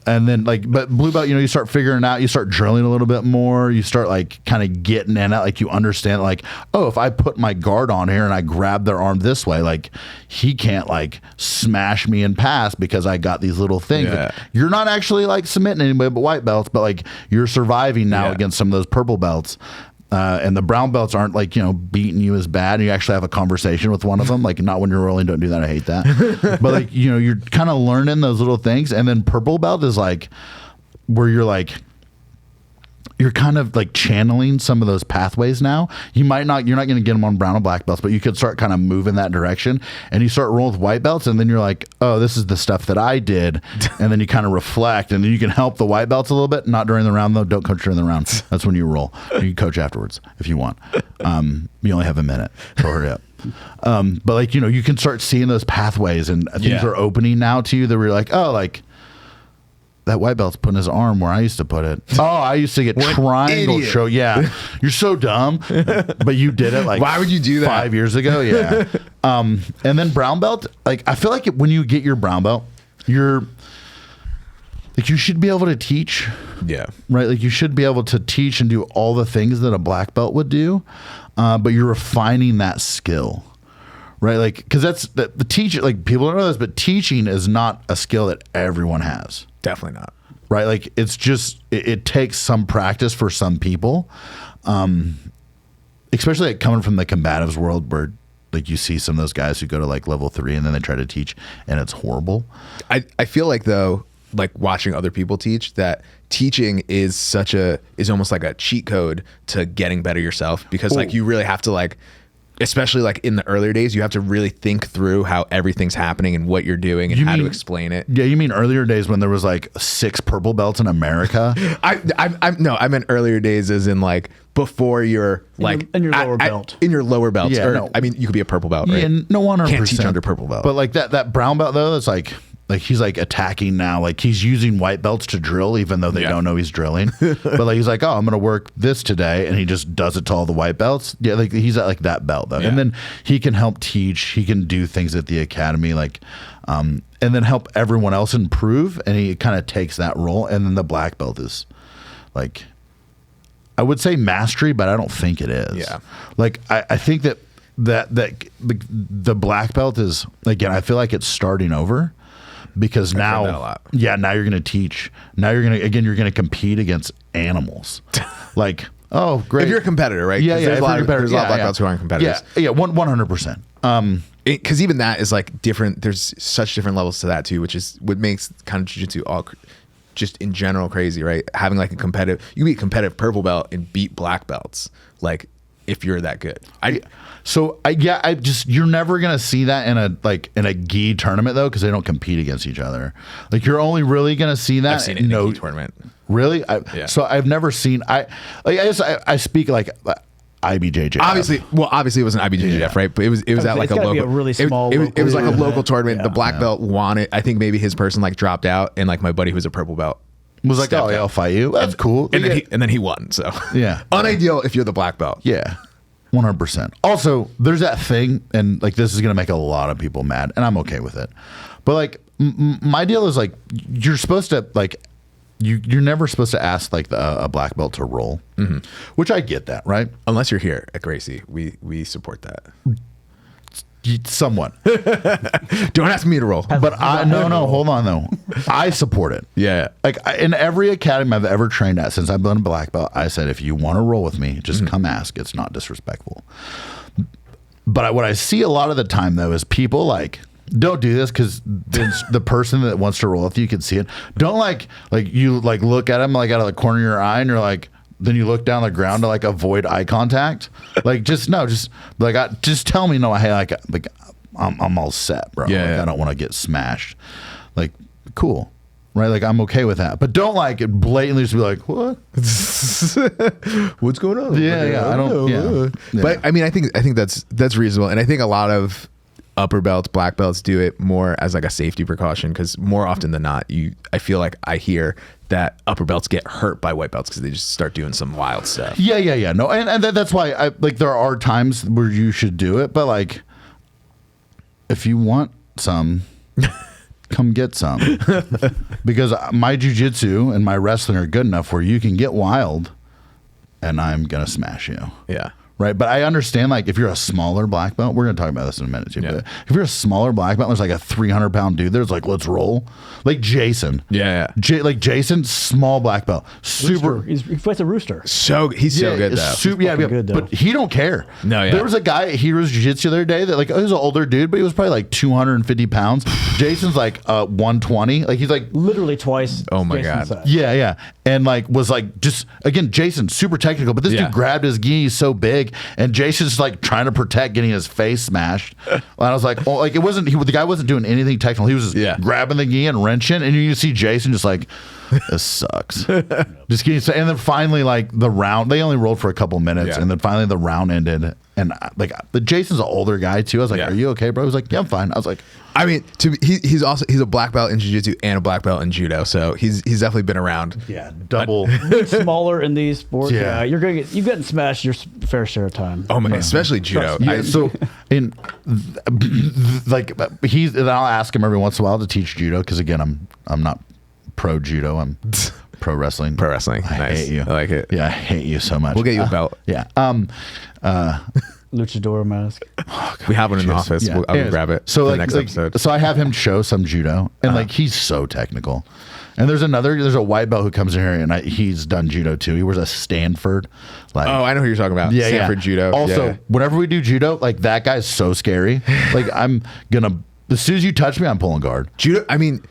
And then but blue belt, you start figuring out, you start drilling a little bit more, you start like kind of getting in it, like you understand like, oh, if I put my guard on here and I grab their arm this way, like he can't like smash me and pass because I got these little things. Yeah. Like, you're not actually like submitting anybody but white belts, but like you're surviving now against some of those purple belts. And the brown belts aren't like, beating you as bad. And you actually have a conversation with one of them. Like, not when you're rolling. Don't do that. I hate that. But like, you're kind of learning those little things. And then purple belt is like where you're kind of like channeling some of those pathways now. You're not going to get them on brown and black belts, but you could start kind of moving that direction, and you start rolling with white belts, and then you're like, oh, this is the stuff that I did. And then you kind of reflect, and then you can help the white belts a little bit. Not during the round though. Don't coach during the round. That's when you roll. You can coach afterwards if you want. You only have a minute, so hurry up. But like, you can start seeing those pathways, and things are opening now to you that we're like, oh, like, that white belt's putting his arm where I used to put it. Oh, I used to get triangle show. Yeah. You're so dumb, but you did it like, why would you do that 5 years ago? Yeah. And then brown belt, like, I feel like when you get your brown belt, you're like, you should be able to teach. Yeah. Right. Like you should be able to teach and do all the things that a black belt would do. But you're refining that skill. Right. Like, because that's the teacher, like people don't know this, but teaching is not a skill that everyone has. Definitely not. Right. Like it's just, it takes some practice for some people. Especially like coming from the combatives world where like you see some of those guys who go to like level 3 and then they try to teach and it's horrible. I feel like though, like watching other people teach, that teaching is almost like a cheat code to getting better yourself, because like you really have to like, especially like in the earlier days, you have to really think through how everything's happening and what you're doing and how to explain it. Yeah, you mean earlier days when there was like 6 purple belts in America? I meant earlier days as in like before you're like in your lower belt. In your lower belts. Yeah, no. I mean, you could be a purple belt, right? Yeah, no 100%. Can't teach under purple belt. But like that brown belt though, it's like he's like attacking now, like he's using white belts to drill even though they don't know he's drilling. But like he's like, oh, I'm gonna work this today, and he just does it to all the white belts. Yeah, like he's at like that belt though. And then he can help teach, he can do things at the academy, like and then help everyone else improve, and he kind of takes that role. And then the black belt is like, I would say mastery, but I don't think it is. Yeah. Like I think that the black belt is, again, I feel like it's starting over. Because now you're going to teach. Now you're going to compete against animals. Like Oh, great. If you're a competitor, right? Yeah, 'Cause yeah. There's If a lot you're of a competitor, there's a lot of black belts who aren't competitors. Yeah, 100%. Because even that is like different. There's such different levels to that too, which is what makes kind of jiu-jitsu all just in general crazy, right? Having like a competitive, you can be a competitive purple belt and beat black belts, like if you're that good. You're never gonna see that in a gi tournament though, because they don't compete against each other. Like you're only really gonna see that. I've seen it in a gi tournament. Really? Yeah. So I've never seen. I speak like IBJJF. Obviously it wasn't IBJJF, right? But it was at like It's a gotta local, be a really small it was like a local local tournament. Yeah. The black belt won it. I think maybe his person like dropped out, and like my buddy who was a purple belt was like, stepped oh, yeah, up. I'll fight you. That's cool. and then he won. So Yeah. unideal if you're the black belt. Yeah. 100%. Also, there's that thing, and like this is gonna make a lot of people mad, and I'm okay with it. But like, my deal is like, you're supposed to like, you're never supposed to ask like a black belt to roll, which I get that, right? Unless you're here at Gracie, we support that. Somewhat. Don't ask me to roll. But no, hold on though. I support it. Yeah. Like in every academy I've ever trained at since I've been a black belt, I said, if you want to roll with me, just come ask. It's not disrespectful. But what I see a lot of the time though is people like, don't do this because the person that wants to roll with you can see it. Don't like you like look at him like out of the corner of your eye and you're like, then you look down the ground to like avoid eye contact. Like just tell me no. Hey, like I'm all set, bro. Yeah, like, yeah. I don't want to get smashed. Like cool, right? Like I'm okay with that. But don't like blatantly just be like, what? What's going on? Yeah. I don't. Yeah. But I mean, I think that's reasonable, and I think a lot of upper belts, black belts do it more as like a safety precaution because more often than not, I feel like I hear that upper belts get hurt by white belts because they just start doing some wild stuff. Yeah. No, and that's why I like there are times where you should do it, but like if you want some, come get some because my jiu-jitsu and my wrestling are good enough where you can get wild, and I'm gonna smash you. Yeah. Right. But I understand, like, if you're a smaller black belt, we're going to talk about this in a minute, too. Yeah. But if you're a smaller black belt, there's like a 300-pound dude there's like, let's roll. Like Jason. Yeah. Jason, small black belt. Super. He fights a rooster. He's so good though. Good, though. But he don't care. No, yeah. There was a guy at Heroes Jiu-Jitsu the other day that, like, he was an older dude, but he was probably like 250 pounds. Jason's like 120. Like, he's like, Literally twice. Oh my Jason's God. size. yeah. And like was like just again, Jason, super technical, but this Yeah. dude grabbed his gi, he's so big, and Jason's like trying to protect getting his face smashed. And I was like, oh, like it wasn't the guy wasn't doing anything technical. He was just grabbing the gi and wrenching, and you see Jason just like, this sucks. Just getting, and then finally like the round, they only rolled for a couple minutes, and then finally the round ended. And like the Jason's an older guy too. I was like, "Are you okay, bro?" He was like, "Yeah, I'm fine." I was like, I mean, he's a black belt in jiu-jitsu and a black belt in judo, so he's definitely been around. yeah, double. Smaller in these sports. Yeah. You're you've gotten smashed your fair share of time. Oh man, especially judo. Yeah, so in like he's, and I'll ask him every once in a while to teach judo because again, I'm not pro judo. I'm pro wrestling. Pro wrestling. I Nice. hate you. I like it. Yeah, I hate you so much. We'll get you a belt. Yeah. Luchador mask. We have one in the office. Yeah. I'll go grab it So for like, the next episode. So I have him show some judo, and like he's so technical. And there's a white belt who comes in here, and he's done judo too. He wears a Stanford. Like, Oh, I know who you're talking about. yeah, Stanford judo. Also, Yeah. whenever we do judo, like that guy's so scary. Like I'm gonna, as soon as you touch me, I'm pulling guard. Judo. I mean,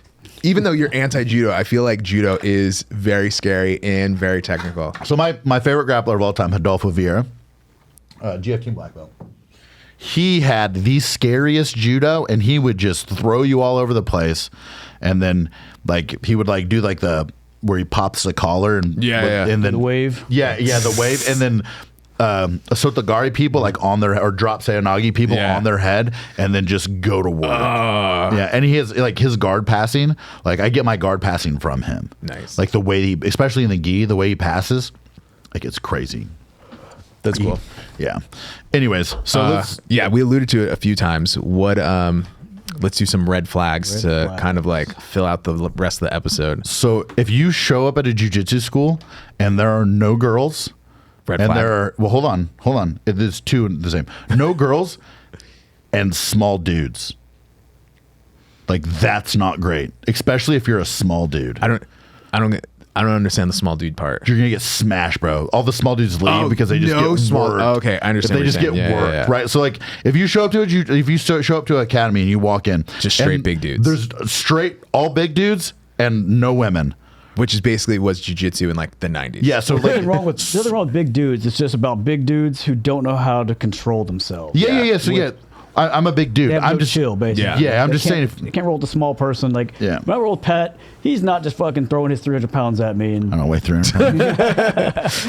even though you're anti-judo, I feel like judo is very scary and very technical. So my favorite grappler of all time, Adolfo Vieira, GF Team Black Belt. He had the scariest judo, and he would just throw you all over the place, and then like he would like do like the where he pops the collar and and then The wave. the wave, and then Sotogari people like on their, or drop Sayonagi people on their head, and then just go to war. And he has like his guard passing. Like I get my guard passing from him. Nice. Like the way he, especially in the gi, the way he passes, like it's crazy. That's cool. Yeah. Anyways, so let's, we alluded to it a few times. Let's do some red flags to kind of like fill out the rest of the episode. so if you show up at a jiu-jitsu school and there are no girls, Red and flag. there are, well, hold on. It is two the same. No girls and small dudes. Like that's not great, especially if you're a small dude. I don't I don't understand the small dude part. You're gonna get smashed, bro. All the small dudes leave because they just no get small. worked. Oh, okay, I understand. They just get worked, right? So like, if you show up to show up to an academy and you walk in, Just straight and big dudes. There's straight all big dudes and no women. Which is basically was jiu-jitsu in like the 90s. Yeah, so There's like, nothing wrong with big dudes. It's just about big dudes who don't know how to control themselves. yeah. So yeah, I'm a big dude. They have I'm no just chill, basically. Yeah, I'm They just saying. can't- they can't roll with the small person. Like, Yeah. when I roll with Pat, he's not just fucking throwing his 300 pounds at me. And I don't know, way through.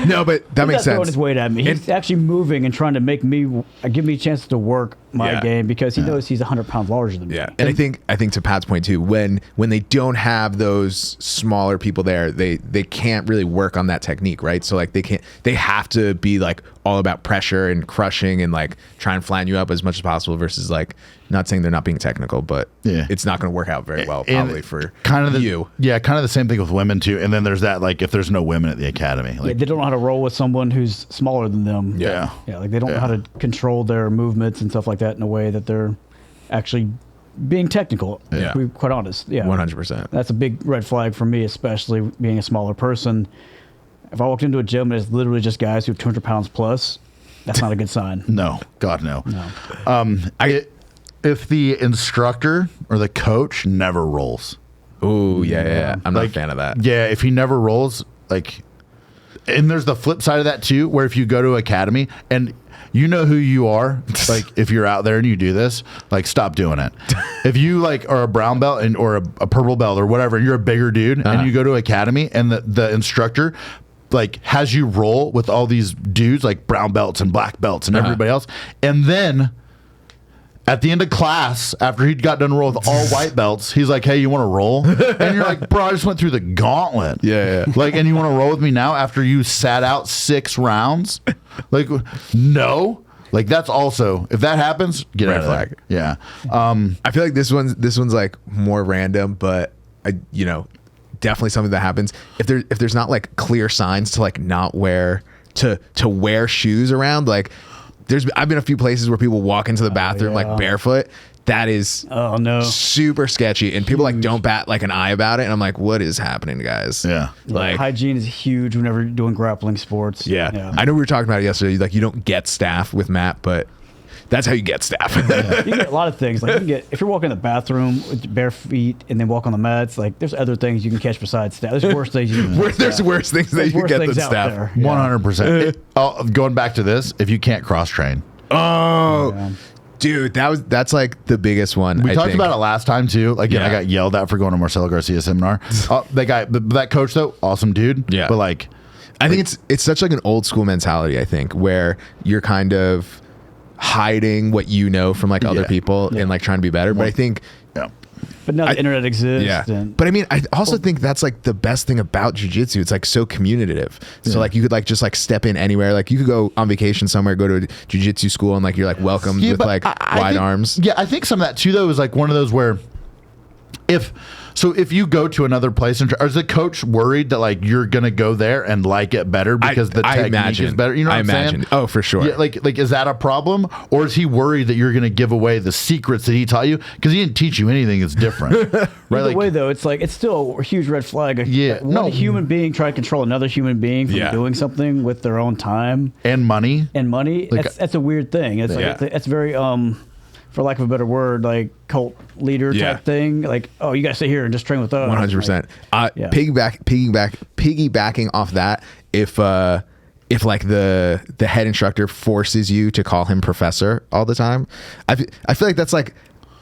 No, but that he's makes not throwing sense. his weight at me. He's actually moving and trying to make me give me a chance to work my Yeah. game because he knows he's 100 pounds larger than me. Yeah, and I think to Pat's point too, when they don't have those smaller people there, they can't really work on that technique, right? So like they have to be like all about pressure and crushing and like try and flatten you up as much as possible versus like, not saying they're not being technical, but Yeah. it's not going to work out very well And probably for kind of you. Yeah, kind of the same thing with women too. And then there's that, like, if there's no women at the academy, Yeah, like, they don't know how to roll with someone who's smaller than them. yeah. Yeah, like they don't know how to control their movements and stuff like that in a way that they're actually being technical. Yeah. To be quite honest. Yeah. 100%. That's a big red flag for me, especially being a smaller person. If I walked into a gym and it's literally just guys who are 200 pounds plus, that's not a good sign. No, God, no. No. If the instructor or the coach never rolls, Oh yeah. I'm not a Like, fan of that. yeah, if he never rolls, like, and there's the flip side of that too, where if you go to academy and you know who you are, like if you're out there and you do this, like stop doing it. If you like are a brown belt or a purple belt or whatever, and you're a bigger dude and you go to academy and the instructor like has you roll with all these dudes like brown belts and black belts and everybody else, and then at the end of class, after he got done rolling with all white belts, he's like, "Hey, you want to roll?" And you're like, "Bro, I just went through the gauntlet." Yeah. Like, and you want to roll with me now after you sat out 6 rounds? Like, no. Like, that's also, if that happens, get Red out of there. flag. Yeah. I feel like this one's like more random, but definitely something that happens if there's not like clear signs to like not wear to wear shoes around. Like I've been a few places where people walk into the bathroom like barefoot. That is Oh, no. super sketchy, and people like don't bat like an eye about it. And I'm like, what is happening, guys? Yeah. Like, hygiene is huge whenever you're doing grappling sports. yeah. I know we were talking about it yesterday. Like, you don't get staff with Matt, but that's how you get staff. You can get a lot of things. Like you can get if you're walking in the bathroom with bare feet and then walk on the mats. Like there's other things you can catch besides staff. There's worse things you can. There's worse things that you can worse get than things out staff. there. 100%. Going back to this, if you can't cross train. Oh, Yeah. dude, that's like the biggest one. We I talked think. about it last time too. Like, Yeah. I got yelled at for going to Marcelo Garcia's seminar. That coach though, awesome dude. Yeah. But like, I think it's such like an old school mentality, I think, where you're kind of hiding what you know from like other Yeah. people and like trying to be better. But I think yeah. But now the internet exists. yeah. And But I mean, I also think that's like the best thing about jiu-jitsu. It's like so communicative. So like you could like just like step in anywhere. Like you could go on vacation somewhere, go to a jiu-jitsu school, and like you're like welcomed with but like I wide think- arms. Yeah, I think some of that too though is like one of those where if you go to another place and is the coach worried that like you're gonna go there and like it better because the technique is better? You know what I'm saying? Oh, for sure. Yeah, like is that a problem, or is he worried that you're gonna give away the secrets that he taught you because he didn't teach you anything that's different, right? either Like, way, though, it's like it's still a huge red flag. Like, Yeah, one no. human being trying to control another human being from Yeah. doing something with their own time and money. and money. Like, That's a weird thing. It's Yeah. like it's very for lack of a better word, like cult leader Yeah. type thing. Like, oh, you guys sit here and just train with us. 100%. Yeah. Piggybacking off that, if like the head instructor forces you to call him professor all the time, I feel like that's like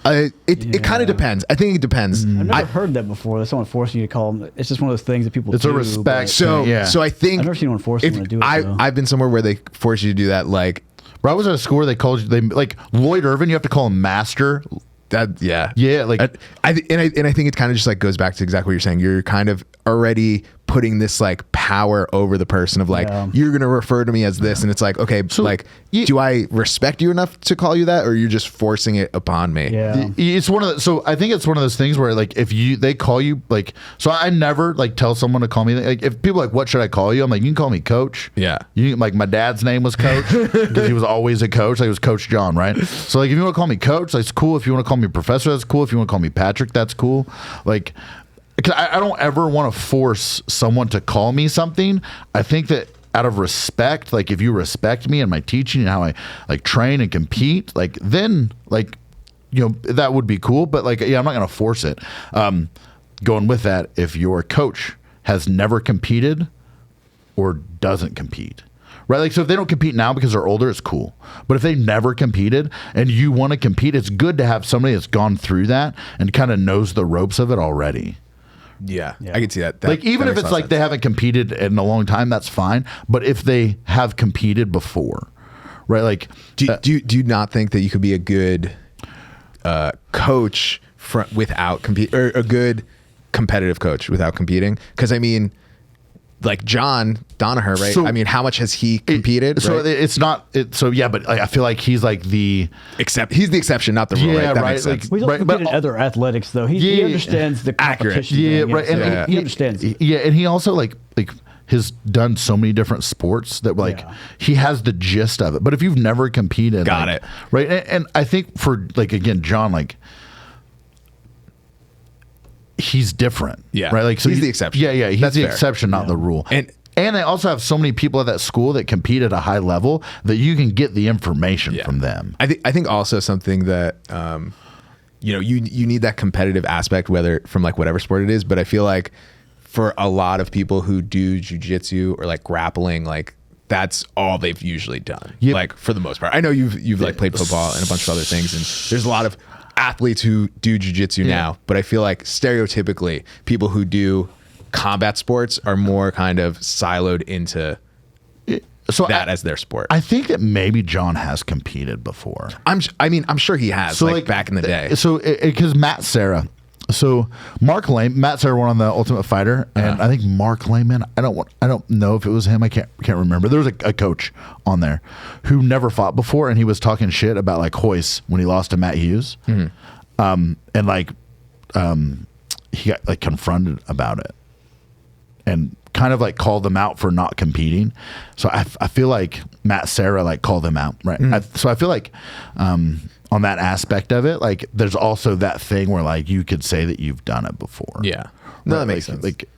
it kind of depends. I think it depends. I've never heard that before. That someone forcing you to call them. It's just one of those things that people It's do. a respect. So Yeah. so I think I've never seen anyone force if someone to do it, though. I've been somewhere where they force you to do that. Like Bro, I was at a school where they called you like Lloyd Irvin. You have to call him master. that. Yeah. Yeah, like I think it kind of just like goes back to exactly what you're saying. You're kind of already putting this like power over the person of like, Yeah. you're going to refer to me as this. And it's like, okay, like, do I respect you enough to call you that? Or you're just forcing it upon me? Yeah. It's one of the, so I think it's one of those things where like if they call you like, so I never like tell someone to call me like, if people are like, what should I call you? I'm like, you can call me coach. Yeah. You like my dad's name was coach because he was always a coach. Like it was Coach John, right? So like if you want to call me coach, that's cool. If you want to call me professor, that's cool. If you want to call me Patrick, that's cool. Like because I don't ever want to force someone to call me something. I think that out of respect, like if you respect me and my teaching and how I like train and compete, like then like, you know, that would be cool. But like, yeah, I'm not going to force it. Going with that, if your coach has never competed or doesn't compete, right? Like, so if they don't compete now because they're older, it's cool. But if they never competed and you want to compete, it's good to have somebody that's gone through that and kind of knows the ropes of it already. Yeah, I can see that. Like, even if it's like they haven't competed in a long time, that's fine. But if they have competed before, right? Like, do you not think that you could be a good coach without compete, or a good competitive coach without competing? Because I mean, like John Danaher, right? So, I mean, how much has he competed? So right? it's not. So yeah, but I feel like he's like the he's the exception, not the rule. Yeah, right? That right, makes sense. like- Well, he's also Right, competed but- in other athletics, though. He understands the Accurate. competition. Yeah, thing, right. so And he understands. Yeah, and he also like has done so many different sports that like he has the gist of it. But if you've never competed, Got like, it. right? And I think for like again, John, like he's different. Yeah. Right. Like so He's the exception. Yeah. He's That's the fair. exception, not the rule. And they also have so many people at that school that compete at a high level that you can get the information from them. I think also something that you know, you need that competitive aspect, whether from like whatever sport it is. But I feel like for a lot of people who do jiu-jitsu or like grappling, like that's all they've usually done. Yep. Like for the most part, I know you've like played football and a bunch of other things, and there's a lot of athletes who do jiu-jitsu now. But I feel like stereotypically, people who do combat sports are more kind of siloed into that as their sport. I think that maybe John has competed before. I'm sure he has, like back in the day. So because Matt Serra, so Mark Lehman, Matt Serra won on the Ultimate Fighter, and I think Mark Lehman, I don't know if it was him. I can't remember. There was a coach on there who never fought before, and he was talking shit about like Hoist when he lost to Matt Hughes, and like he got like confronted about it, and kind of like called them out for not competing. So I feel like Matt Serra like called them out, right? So I feel like on that aspect of it, like there's also that thing where like you could say that you've done it before. Yeah. No, Right? that makes Like- sense. Like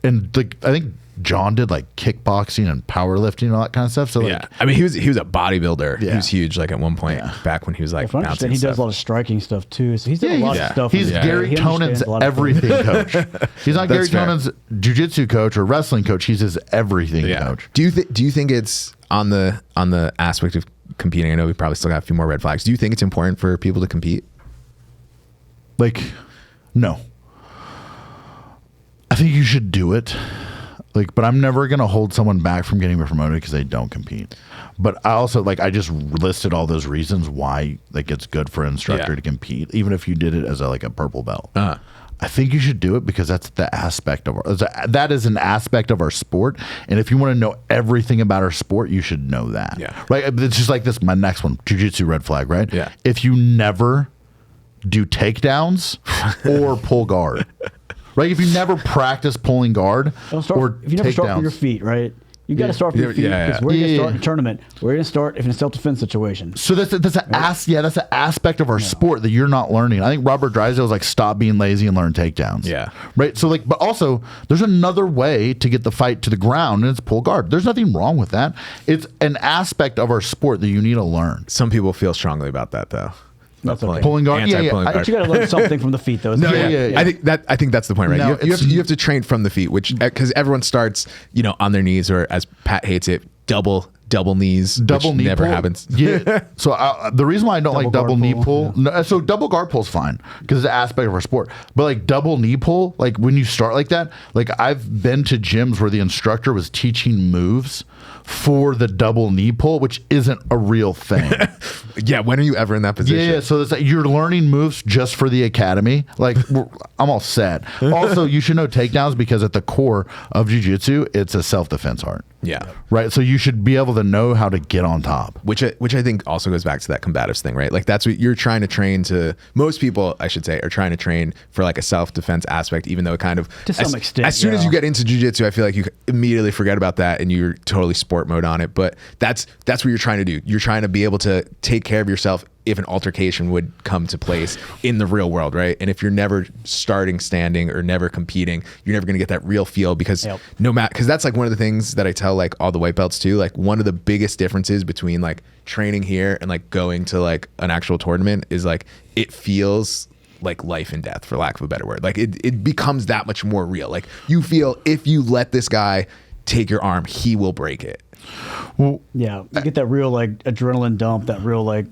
and like I think John did like kickboxing and powerlifting and all that kind of stuff. So Yeah, like, I mean, he was a bodybuilder. He Yeah. was huge, like at one point back when he was like If I bouncing understand, he does stuff. a lot of striking stuff too. So he's done a lot of stuff. He's in his Gary career. He understands Tonan's a lot of things. everything coach. He's not Gary That's fair. Tonan's jiu-jitsu coach or wrestling coach. He's his everything coach. Do you think it's on the aspect of competing? I know we probably still got a few more red flags. Do you think it's important for people to compete? Like, no. I think you should do it. Like, but I'm never gonna hold someone back from getting promoted because they don't compete. But I also I just listed all those reasons why like it's good for an instructor to compete, even if you did it as a purple belt. I think you should do it because that's the aspect of that is an aspect of our sport. And if you want to know everything about our sport, you should know that. Yeah. Right. It's just like this. My next one, jiu-jitsu red flag. Right. Yeah. If you never do takedowns or pull guard. Right, if you never practice pulling guard Don't start, or if you never start takedowns. with your feet, right? You got to start with your feet because we're going to start in a tournament. We're going to start if in a self-defense situation. So that's an aspect of our sport that you're not learning. I think Robert Drysdale was like, stop being lazy and learn takedowns. Yeah. Right. So but also there's another way to get the fight to the ground, and it's pull guard. There's nothing wrong with that. It's an aspect of our sport that you need to learn. Some people feel strongly about that though. That's okay. Pulling guard. Yeah, Anti-pulling yeah. But you got to learn something from the feet, though. No, Yeah. I think that's the point, right? No, you have to train from the feet, which because everyone starts on their knees, or as Pat hates it, double knees, which knee never pull. happens. Yeah. So the reason why I don't like Double double guard knee pull. pull, no, so double guard pull's fine because it's an aspect of our sport. But like double knee pull, like when you start like that, like I've been to gyms where the instructor was teaching moves for the double knee pull, which isn't a real thing. Yeah, when are you ever in that position? Yeah, so it's like you're learning moves just for the academy. Like I'm all set. Also, you should know takedowns because at the core of jiu-jitsu, it's a self-defense art. Yeah. Right. So you should be able to know how to get on top. Which I think also goes back to that combatives thing, right? Like that's what you're trying to train to. Most people, I should say, are trying to train for like a self-defense aspect, even though it kind of To some extent, As soon as yeah. you get into jiu-jitsu, I feel like you immediately forget about that and you're totally sport mode on it. But that's what you're trying to do. You're trying to be able to take care of yourself if an altercation would come to place in the real world, right? And if you're never starting standing or never competing, you're never going to get that real feel, because because that's like one of the things that I tell like all the white belts too. Like one of the biggest differences between like training here and like going to like an actual tournament is like it feels like life and death, for lack of a better word. Like it becomes that much more real. Like you feel if you let this guy take your arm, he will break it. Well, Yeah, you get that real like adrenaline dump, that real like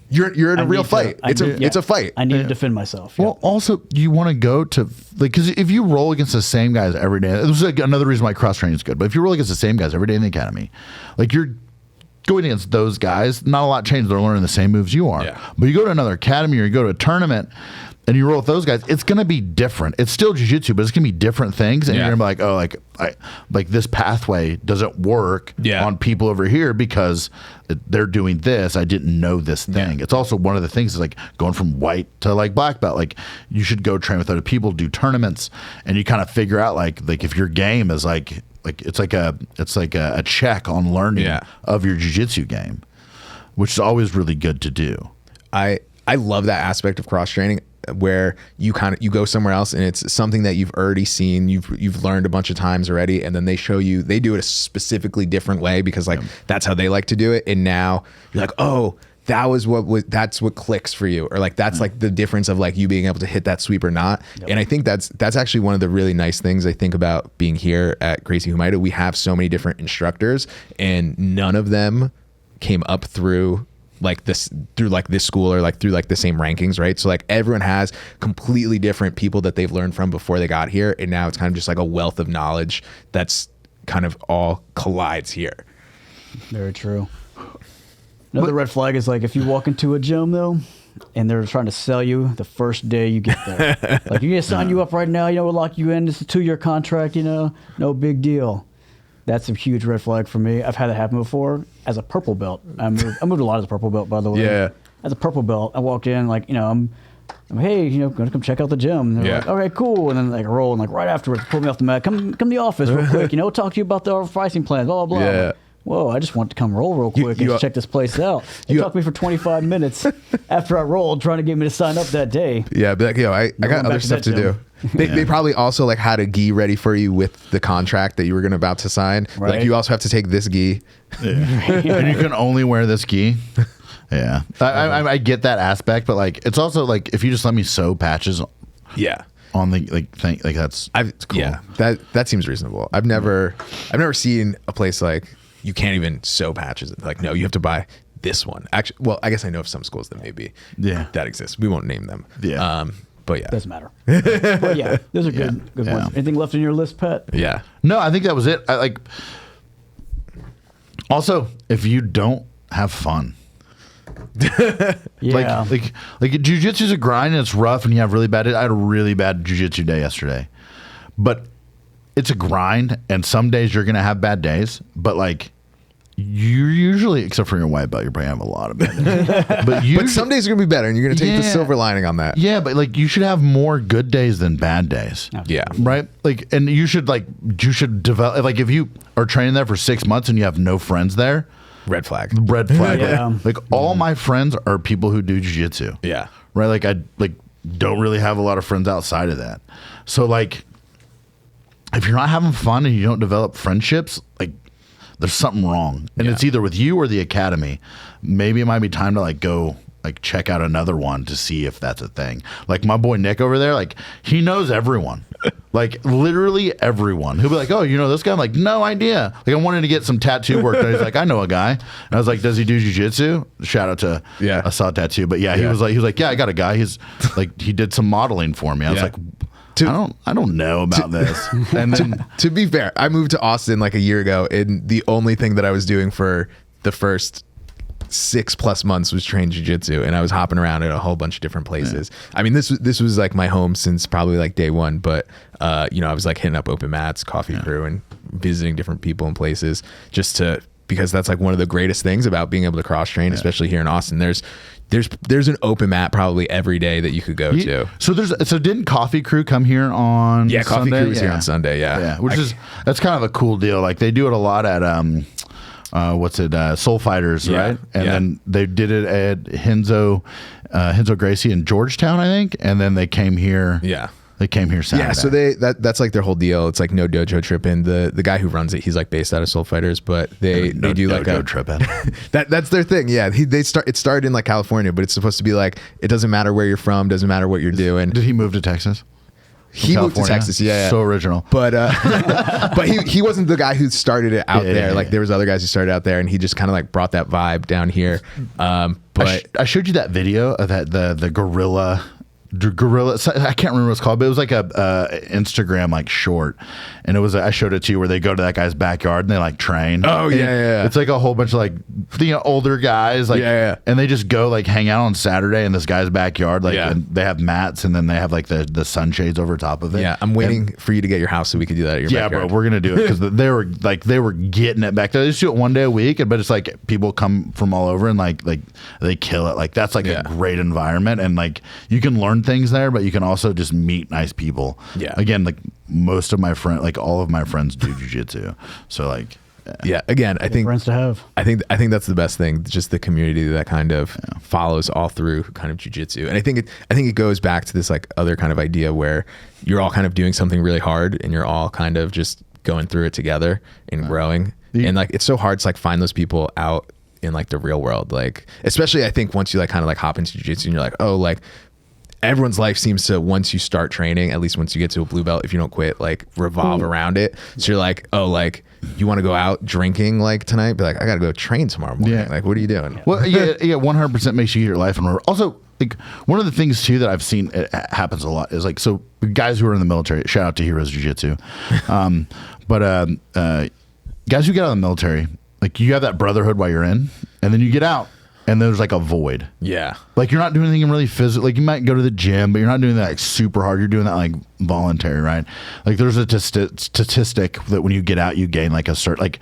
You're in a real fight. It's a fight. I need to defend myself. Well, also you want to go to like, because if you roll against the same guys every day, this is like another reason why cross training is good. But if you roll against the same guys every day in the academy, like you're going against those guys, not a lot changed. They're learning the same moves you are. Yeah. But you go to another academy or you go to a tournament and you roll with those guys, it's going to be different. It's still jiu-jitsu, but it's going to be different things. And you're going to be like, oh, like this pathway doesn't work on people over here because they're doing this. I didn't know this thing. It's also one of the things is like going from white to like black belt. Like you should go train with other people, do tournaments, and you kind of figure out like if your game is like it's like a check on learning of your jiu-jitsu game, which is always really good to do. I love that aspect of cross training, where you go somewhere else and it's something that you've already seen, you've learned a bunch of times already, and then they show you, they do it a specifically different way because like that's how they like to do it, and now you're like, oh, that's what clicks for you, or like that's like the difference of like you being able to hit that sweep or not. And I think that's actually one of the really nice things I think about being here at Gracie Humaita. We have so many different instructors, and none of them came up through this school or like through like the same rankings, right? So like everyone has completely different people that they've learned from before they got here, and now it's kind of just like a wealth of knowledge that's kind of all collides here. Very true. Another red flag is like if you walk into a gym though and they're trying to sell you the first day you get there. Like, you get to sign you up right now, we'll lock you in, it's a 2-year contract, no big deal. That's a huge red flag for me. I've had that happen before as a purple belt. I moved a lot as a purple belt, by the way. Yeah. As a purple belt, I walked in like, I'm hey, going to come check out the gym. And they're like, all right, cool. And then like roll, and like right afterwards, pull me off the mat. Come to the office real quick. We'll talk to you about our pricing plans. Blah blah blah. Yeah. Whoa, I just want to come roll real quick and check this place out. They talked to me for 25 minutes after I rolled, trying to get me to sign up that day. Yeah, but like, I got other stuff to do. They probably also like had a gi ready for you with the contract that you were about to sign. Right. Like, you also have to take this gi. Yeah. And you can only wear this gi. Yeah. I get that aspect, but like it's also like if you just let me sew patches on the thing, like that's cool. Yeah, that seems reasonable. I've never seen a place like you can't even sew patches. Like, no, you have to buy this one. Actually, well, I guess I know of some schools that maybe that exists. We won't name them. Yeah. But yeah, doesn't matter. But yeah, those are good ones. Anything left in your list, Pat? Yeah. No, I think that was it. Also, if you don't have fun. Like jiu-jitsu is a grind and it's rough and you have really bad days. I had a really bad jiu-jitsu day yesterday, but it's a grind, and some days you're gonna have bad days, but like you usually, except for your white belt, you're probably have a lot of bad days. But some days are gonna be better, and you're gonna take the silver lining on that. Yeah, but like you should have more good days than bad days. Yeah, right. Like, and you should develop. Like, if you are training there for 6 months and you have no friends there. Red flag. Yeah. Like all my friends are people who do jiu-jitsu. Yeah. Right. Like I don't really have a lot of friends outside of that. So like, if you're not having fun and you don't develop friendships, like there's something wrong, and it's either with you or the academy. Maybe it might be time to like go like check out another one to see if that's a thing. Like my boy Nick over there, like he knows everyone. Like literally everyone. He'll be like, oh, you know this guy? I'm like, no idea. Like I wanted to get some tattoo work done. He's like, I know a guy. And I was like, does he do jiu-jitsu? Shout out to I saw tattoo. But he was like, yeah, I got a guy. He's like, he did some modeling for me. I was like, I don't know about this. And then to be fair, I moved to Austin like a year ago, and the only thing that I was doing for the first 6+ months was train jiu-jitsu, and I was hopping around at a whole bunch of different places. I mean, this was like my home since probably like day one, but I was like hitting up open mats, coffee crew, and visiting different people and places because that's like one of the greatest things about being able to cross train, especially here in Austin. There's an open mat probably every day that you could go to. So didn't Coffee Crew come here on Coffee Sunday? Crew was here on Sunday, which that's kind of a cool deal. Like they do it a lot at Soul Fighters, right? And then they did it at Henzo Gracie in Georgetown, I think, and then they came here. Yeah. They came here Saturday. Yeah, so that's like their whole deal. It's like no dojo tripping. The guy who runs it, he's like based out of Soul Fighters, but they do like no tripping. That's their thing. Yeah, it started in like California, but it's supposed to be like it doesn't matter where you're from, doesn't matter what you're doing. Did he move to Texas? He moved to Texas, yeah. So original. But but he wasn't the guy who started it out there. Like there was other guys who started out there, and he just kind of like brought that vibe down here. But I showed you that video of that the gorilla. I can't remember what it's called, but it was like a Instagram like short, and it was I showed it to you where they go to that guy's backyard and they like train. Oh yeah. It's like a whole bunch of like older guys like and they just go like hang out on Saturday in this guy's backyard and they have mats and then they have like the sunshades over top of it. Yeah, I'm waiting for you to get your house so we could do that at your backyard. Bro, we're gonna do it because they were getting it back there. They just do it one day a week, but it's like people come from all over and like they kill it. Like that's like a great environment, and like you can learn things there, but you can also just meet nice people. Yeah. Again, like most of my friends, like all of my friends do jiu-jitsu. So like, again, I think friends to have. I think that's the best thing, just the community that kind of follows all through kind of jiu-jitsu. And I think it goes back to this like other kind of idea where you're all kind of doing something really hard and you're all kind of just going through it together and growing. And like it's so hard to like find those people out in like the real world. Like especially I think once you like kind of like hop into jiu-jitsu and you're like, oh, like everyone's life seems to, once you start training, at least once you get to a blue belt, if you don't quit, like revolve around it. So you're like, oh, like you want to go out drinking like tonight? Be like, I got to go train tomorrow morning. Yeah. Like, what are you doing? Well, 100% makes you get your life in order. Also, like one of the things too that I've seen it happens a lot is like, so guys who are in the military, shout out to Heroes Jiu-Jitsu. But guys who get out of the military, like you have that brotherhood while you're in, and then you get out. And there's like a void. Yeah. Like you're not doing anything really physical. Like you might go to the gym, but you're not doing that like super hard. You're doing that like voluntary, right? Like there's a statistic that when you get out, you gain like a certain, like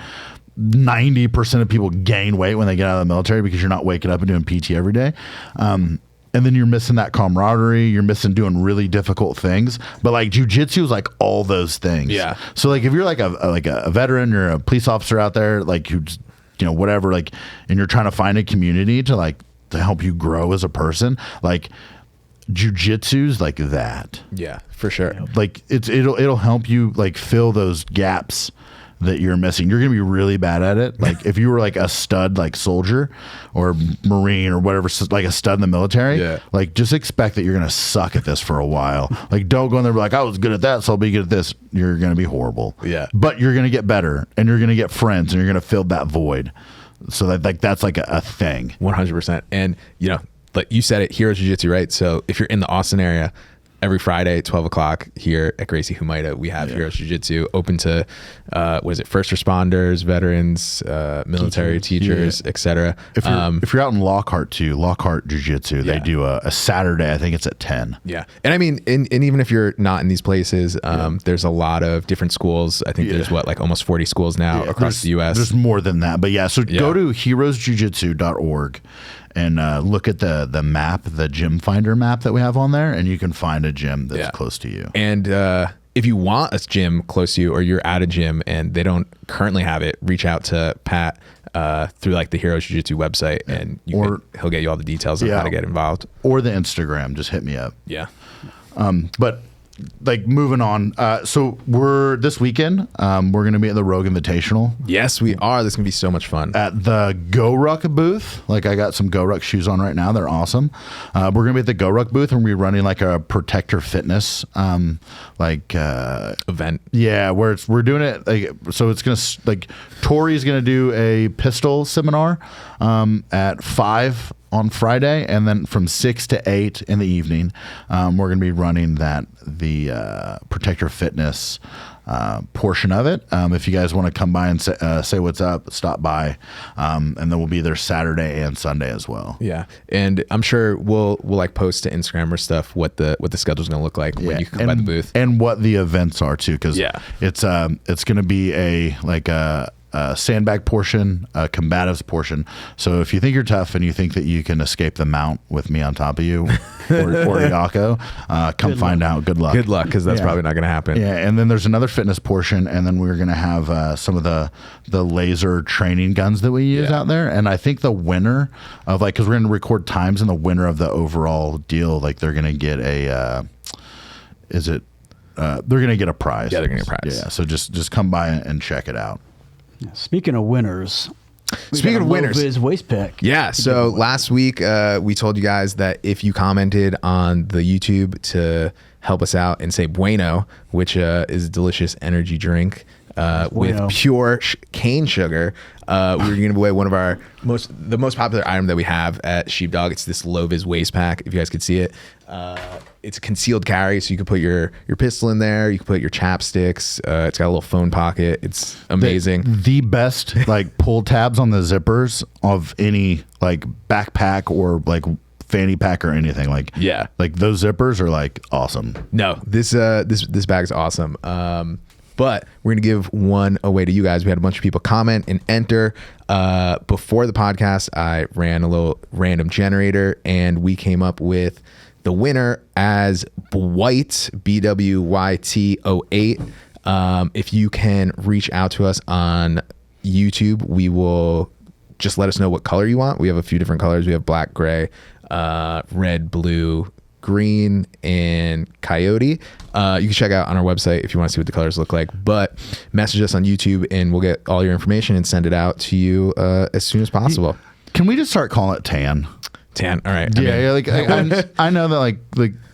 90% of people gain weight when they get out of the military because you're not waking up and doing PT every day. And then you're missing that camaraderie. You're missing doing really difficult things. But like jiu-jitsu is like all those things. Yeah. So like if you're like a veteran, you're a police officer out there, like you just, whatever, like, and you're trying to find a community to help you grow as a person, like jiu-jitsu's like that. Yeah, for sure. Like it'll help you like fill those gaps that you're missing. You're gonna be really bad at it. Like if you were like a stud like soldier or Marine or whatever, like a stud in the military, like just expect that you're gonna suck at this for a while. Like don't go in there and be like, I was good at that, so I'll be good at this. You're gonna be horrible. Yeah. But you're gonna get better and you're gonna get friends and you're gonna fill that void. So that like that's like a thing. 100%. And like you said it, Heroes Jiu-Jitsu, right? So if you're in the Austin area, every Friday, 12 o'clock here at Gracie Humaita, we have Heroes Jiu-Jitsu open to, first responders, veterans, military teachers, etc. If you're out in Lockhart too, Lockhart Jiu-Jitsu, they do a Saturday, I think it's at 10. Yeah. And I mean, and even if you're not in these places, there's a lot of different schools. I think there's almost 40 schools now across the U.S. There's more than that. But go to heroesjiujitsu.org and look at the map, the gym finder map that we have on there, and you can find a gym that's close to you. And if you want a gym close to you, or you're at a gym and they don't currently have it, reach out to Pat through like the Heroes Jiu-Jitsu website, and he'll get you all the details on how to get involved. Or the Instagram, just hit me up. Yeah. But like moving on, so we're this weekend we're gonna be at the Rogue Invitational. Yes, we are. This is gonna be so much fun at the Go Ruck booth. Like I got some Go Ruck shoes on right now, they're awesome. We're gonna be at the Go Ruck booth and we're running like a Protector Fitness event. Yeah, where we're doing it like, so it's gonna like Tori's gonna do a pistol seminar at 5 on Friday, and then from 6 to 8 in the evening, we're going to be running the Protector Fitness portion of it. If you guys want to come by and say what's up, stop by, and then we'll be there Saturday and Sunday as well. Yeah, and I'm sure we'll like post to Instagram or stuff what the schedule's going to look like when you come by the booth, and what the events are too, because it's going to be a sandbag portion, a combatives portion. So if you think you're tough and you think that you can escape the mount with me on top of you or Yako, come find out. Good luck. Good luck, because that's probably not going to happen. Yeah, and then there's another fitness portion, and then we're going to have some of the laser training guns that we use out there. And I think the winner of, like, because we're going to record times, and the winner of the overall deal, like, they're going to get a they're going to get a prize. Yeah, they're going to get a prize. Yeah, so just come by and check it out. Speaking of winners, Speaking of winners, his waist pack. Yeah. So last week we told you guys that if you commented on the YouTube to help us out and say Bueno, which is a delicious energy drink with pure cane sugar, we were going to give away one of our the most popular item that we have at Sheepdog. It's this low-vis waist pack. If you guys could see it, it's a concealed carry, so you can put your pistol in there. You can put your chapsticks. It's got a little phone pocket. It's amazing. The best like pull tabs on the zippers of any like backpack or like fanny pack or anything. Like those zippers are like awesome. No, this bag's awesome. But we're going to give one away to you guys. We had a bunch of people comment and enter. Before the podcast, I ran a little random generator, and we came up with the winner as Bwyt, BWYT08. If you can reach out to us on YouTube, we will just let us know what color you want. We have a few different colors. We have black, gray, red, blue, green, and coyote. You can check out on our website if you want to see what the colors look like, but message us on YouTube and we'll get all your information and send it out to you as soon as possible. Can we just start calling it tan? Tan. All right. Yeah. I know that like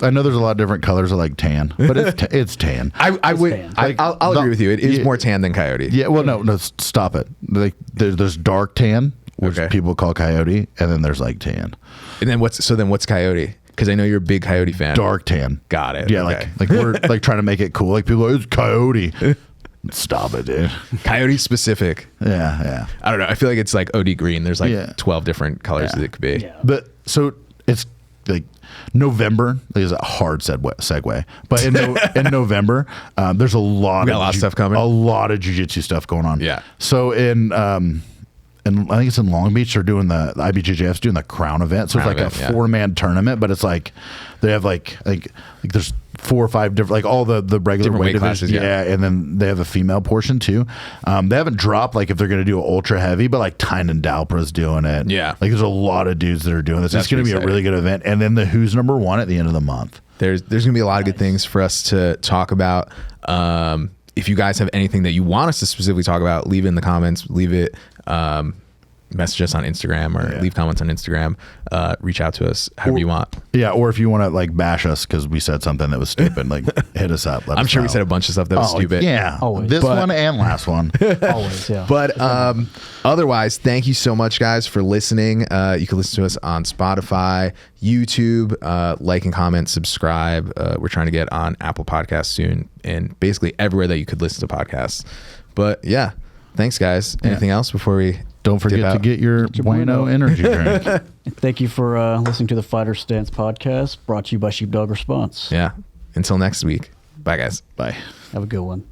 I know there's a lot of different colors of like tan, but it's tan. I'll agree with you. It is more tan than coyote. Yeah. Well, no, stop it. Like there's dark tan, which people call coyote, and then there's like tan. And then what's coyote? Because I know you're a big coyote fan. Dark tan. Got it. Yeah, okay. like we're like trying to make it cool. Like people are, it's coyote. Stop it, dude. Coyote specific. Yeah. I don't know. I feel like it's like OD green. There's like 12 different colors that it could be. Yeah. But so it's like November is a hard segue. But in November, there's a lot of stuff coming. A lot of jiu-jitsu stuff going on. Yeah. So and I think it's in Long Beach. They're doing the IBJJF's doing the Crown event. So it's like a 4-man tournament, but it's like they have like there's 4 or 5 different, like all the regular different weight classes. Yeah, and then they have a female portion too. They haven't dropped like if they're going to do an ultra heavy, but like Tynan Dalpra's doing it. Yeah, like there's a lot of dudes that are doing this. It's going to be a really good event. And then the Who's Number 1 at the end of the month. There's going to be a lot of good things for us to talk about. If you guys have anything that you want us to specifically talk about, leave it in the comments. Leave it. Message us on Instagram or leave comments on Instagram. Reach out to us however you want. Yeah, or if you want to like bash us because we said something that was stupid, like hit us up. I'm sure we said a bunch of stuff that was stupid. Yeah, always. This one and last one. Always, yeah. But otherwise, thank you so much, guys, for listening. You can listen to us on Spotify, YouTube, like and comment, subscribe. We're trying to get on Apple Podcasts soon and basically everywhere that you could listen to podcasts. But yeah, thanks, guys. Anything else before we... Don't forget to get your Bueno energy drink. Thank you for listening to the Fighter Stance podcast, brought to you by Sheepdog Response. Yeah. Until next week. Bye, guys. Bye. Have a good one.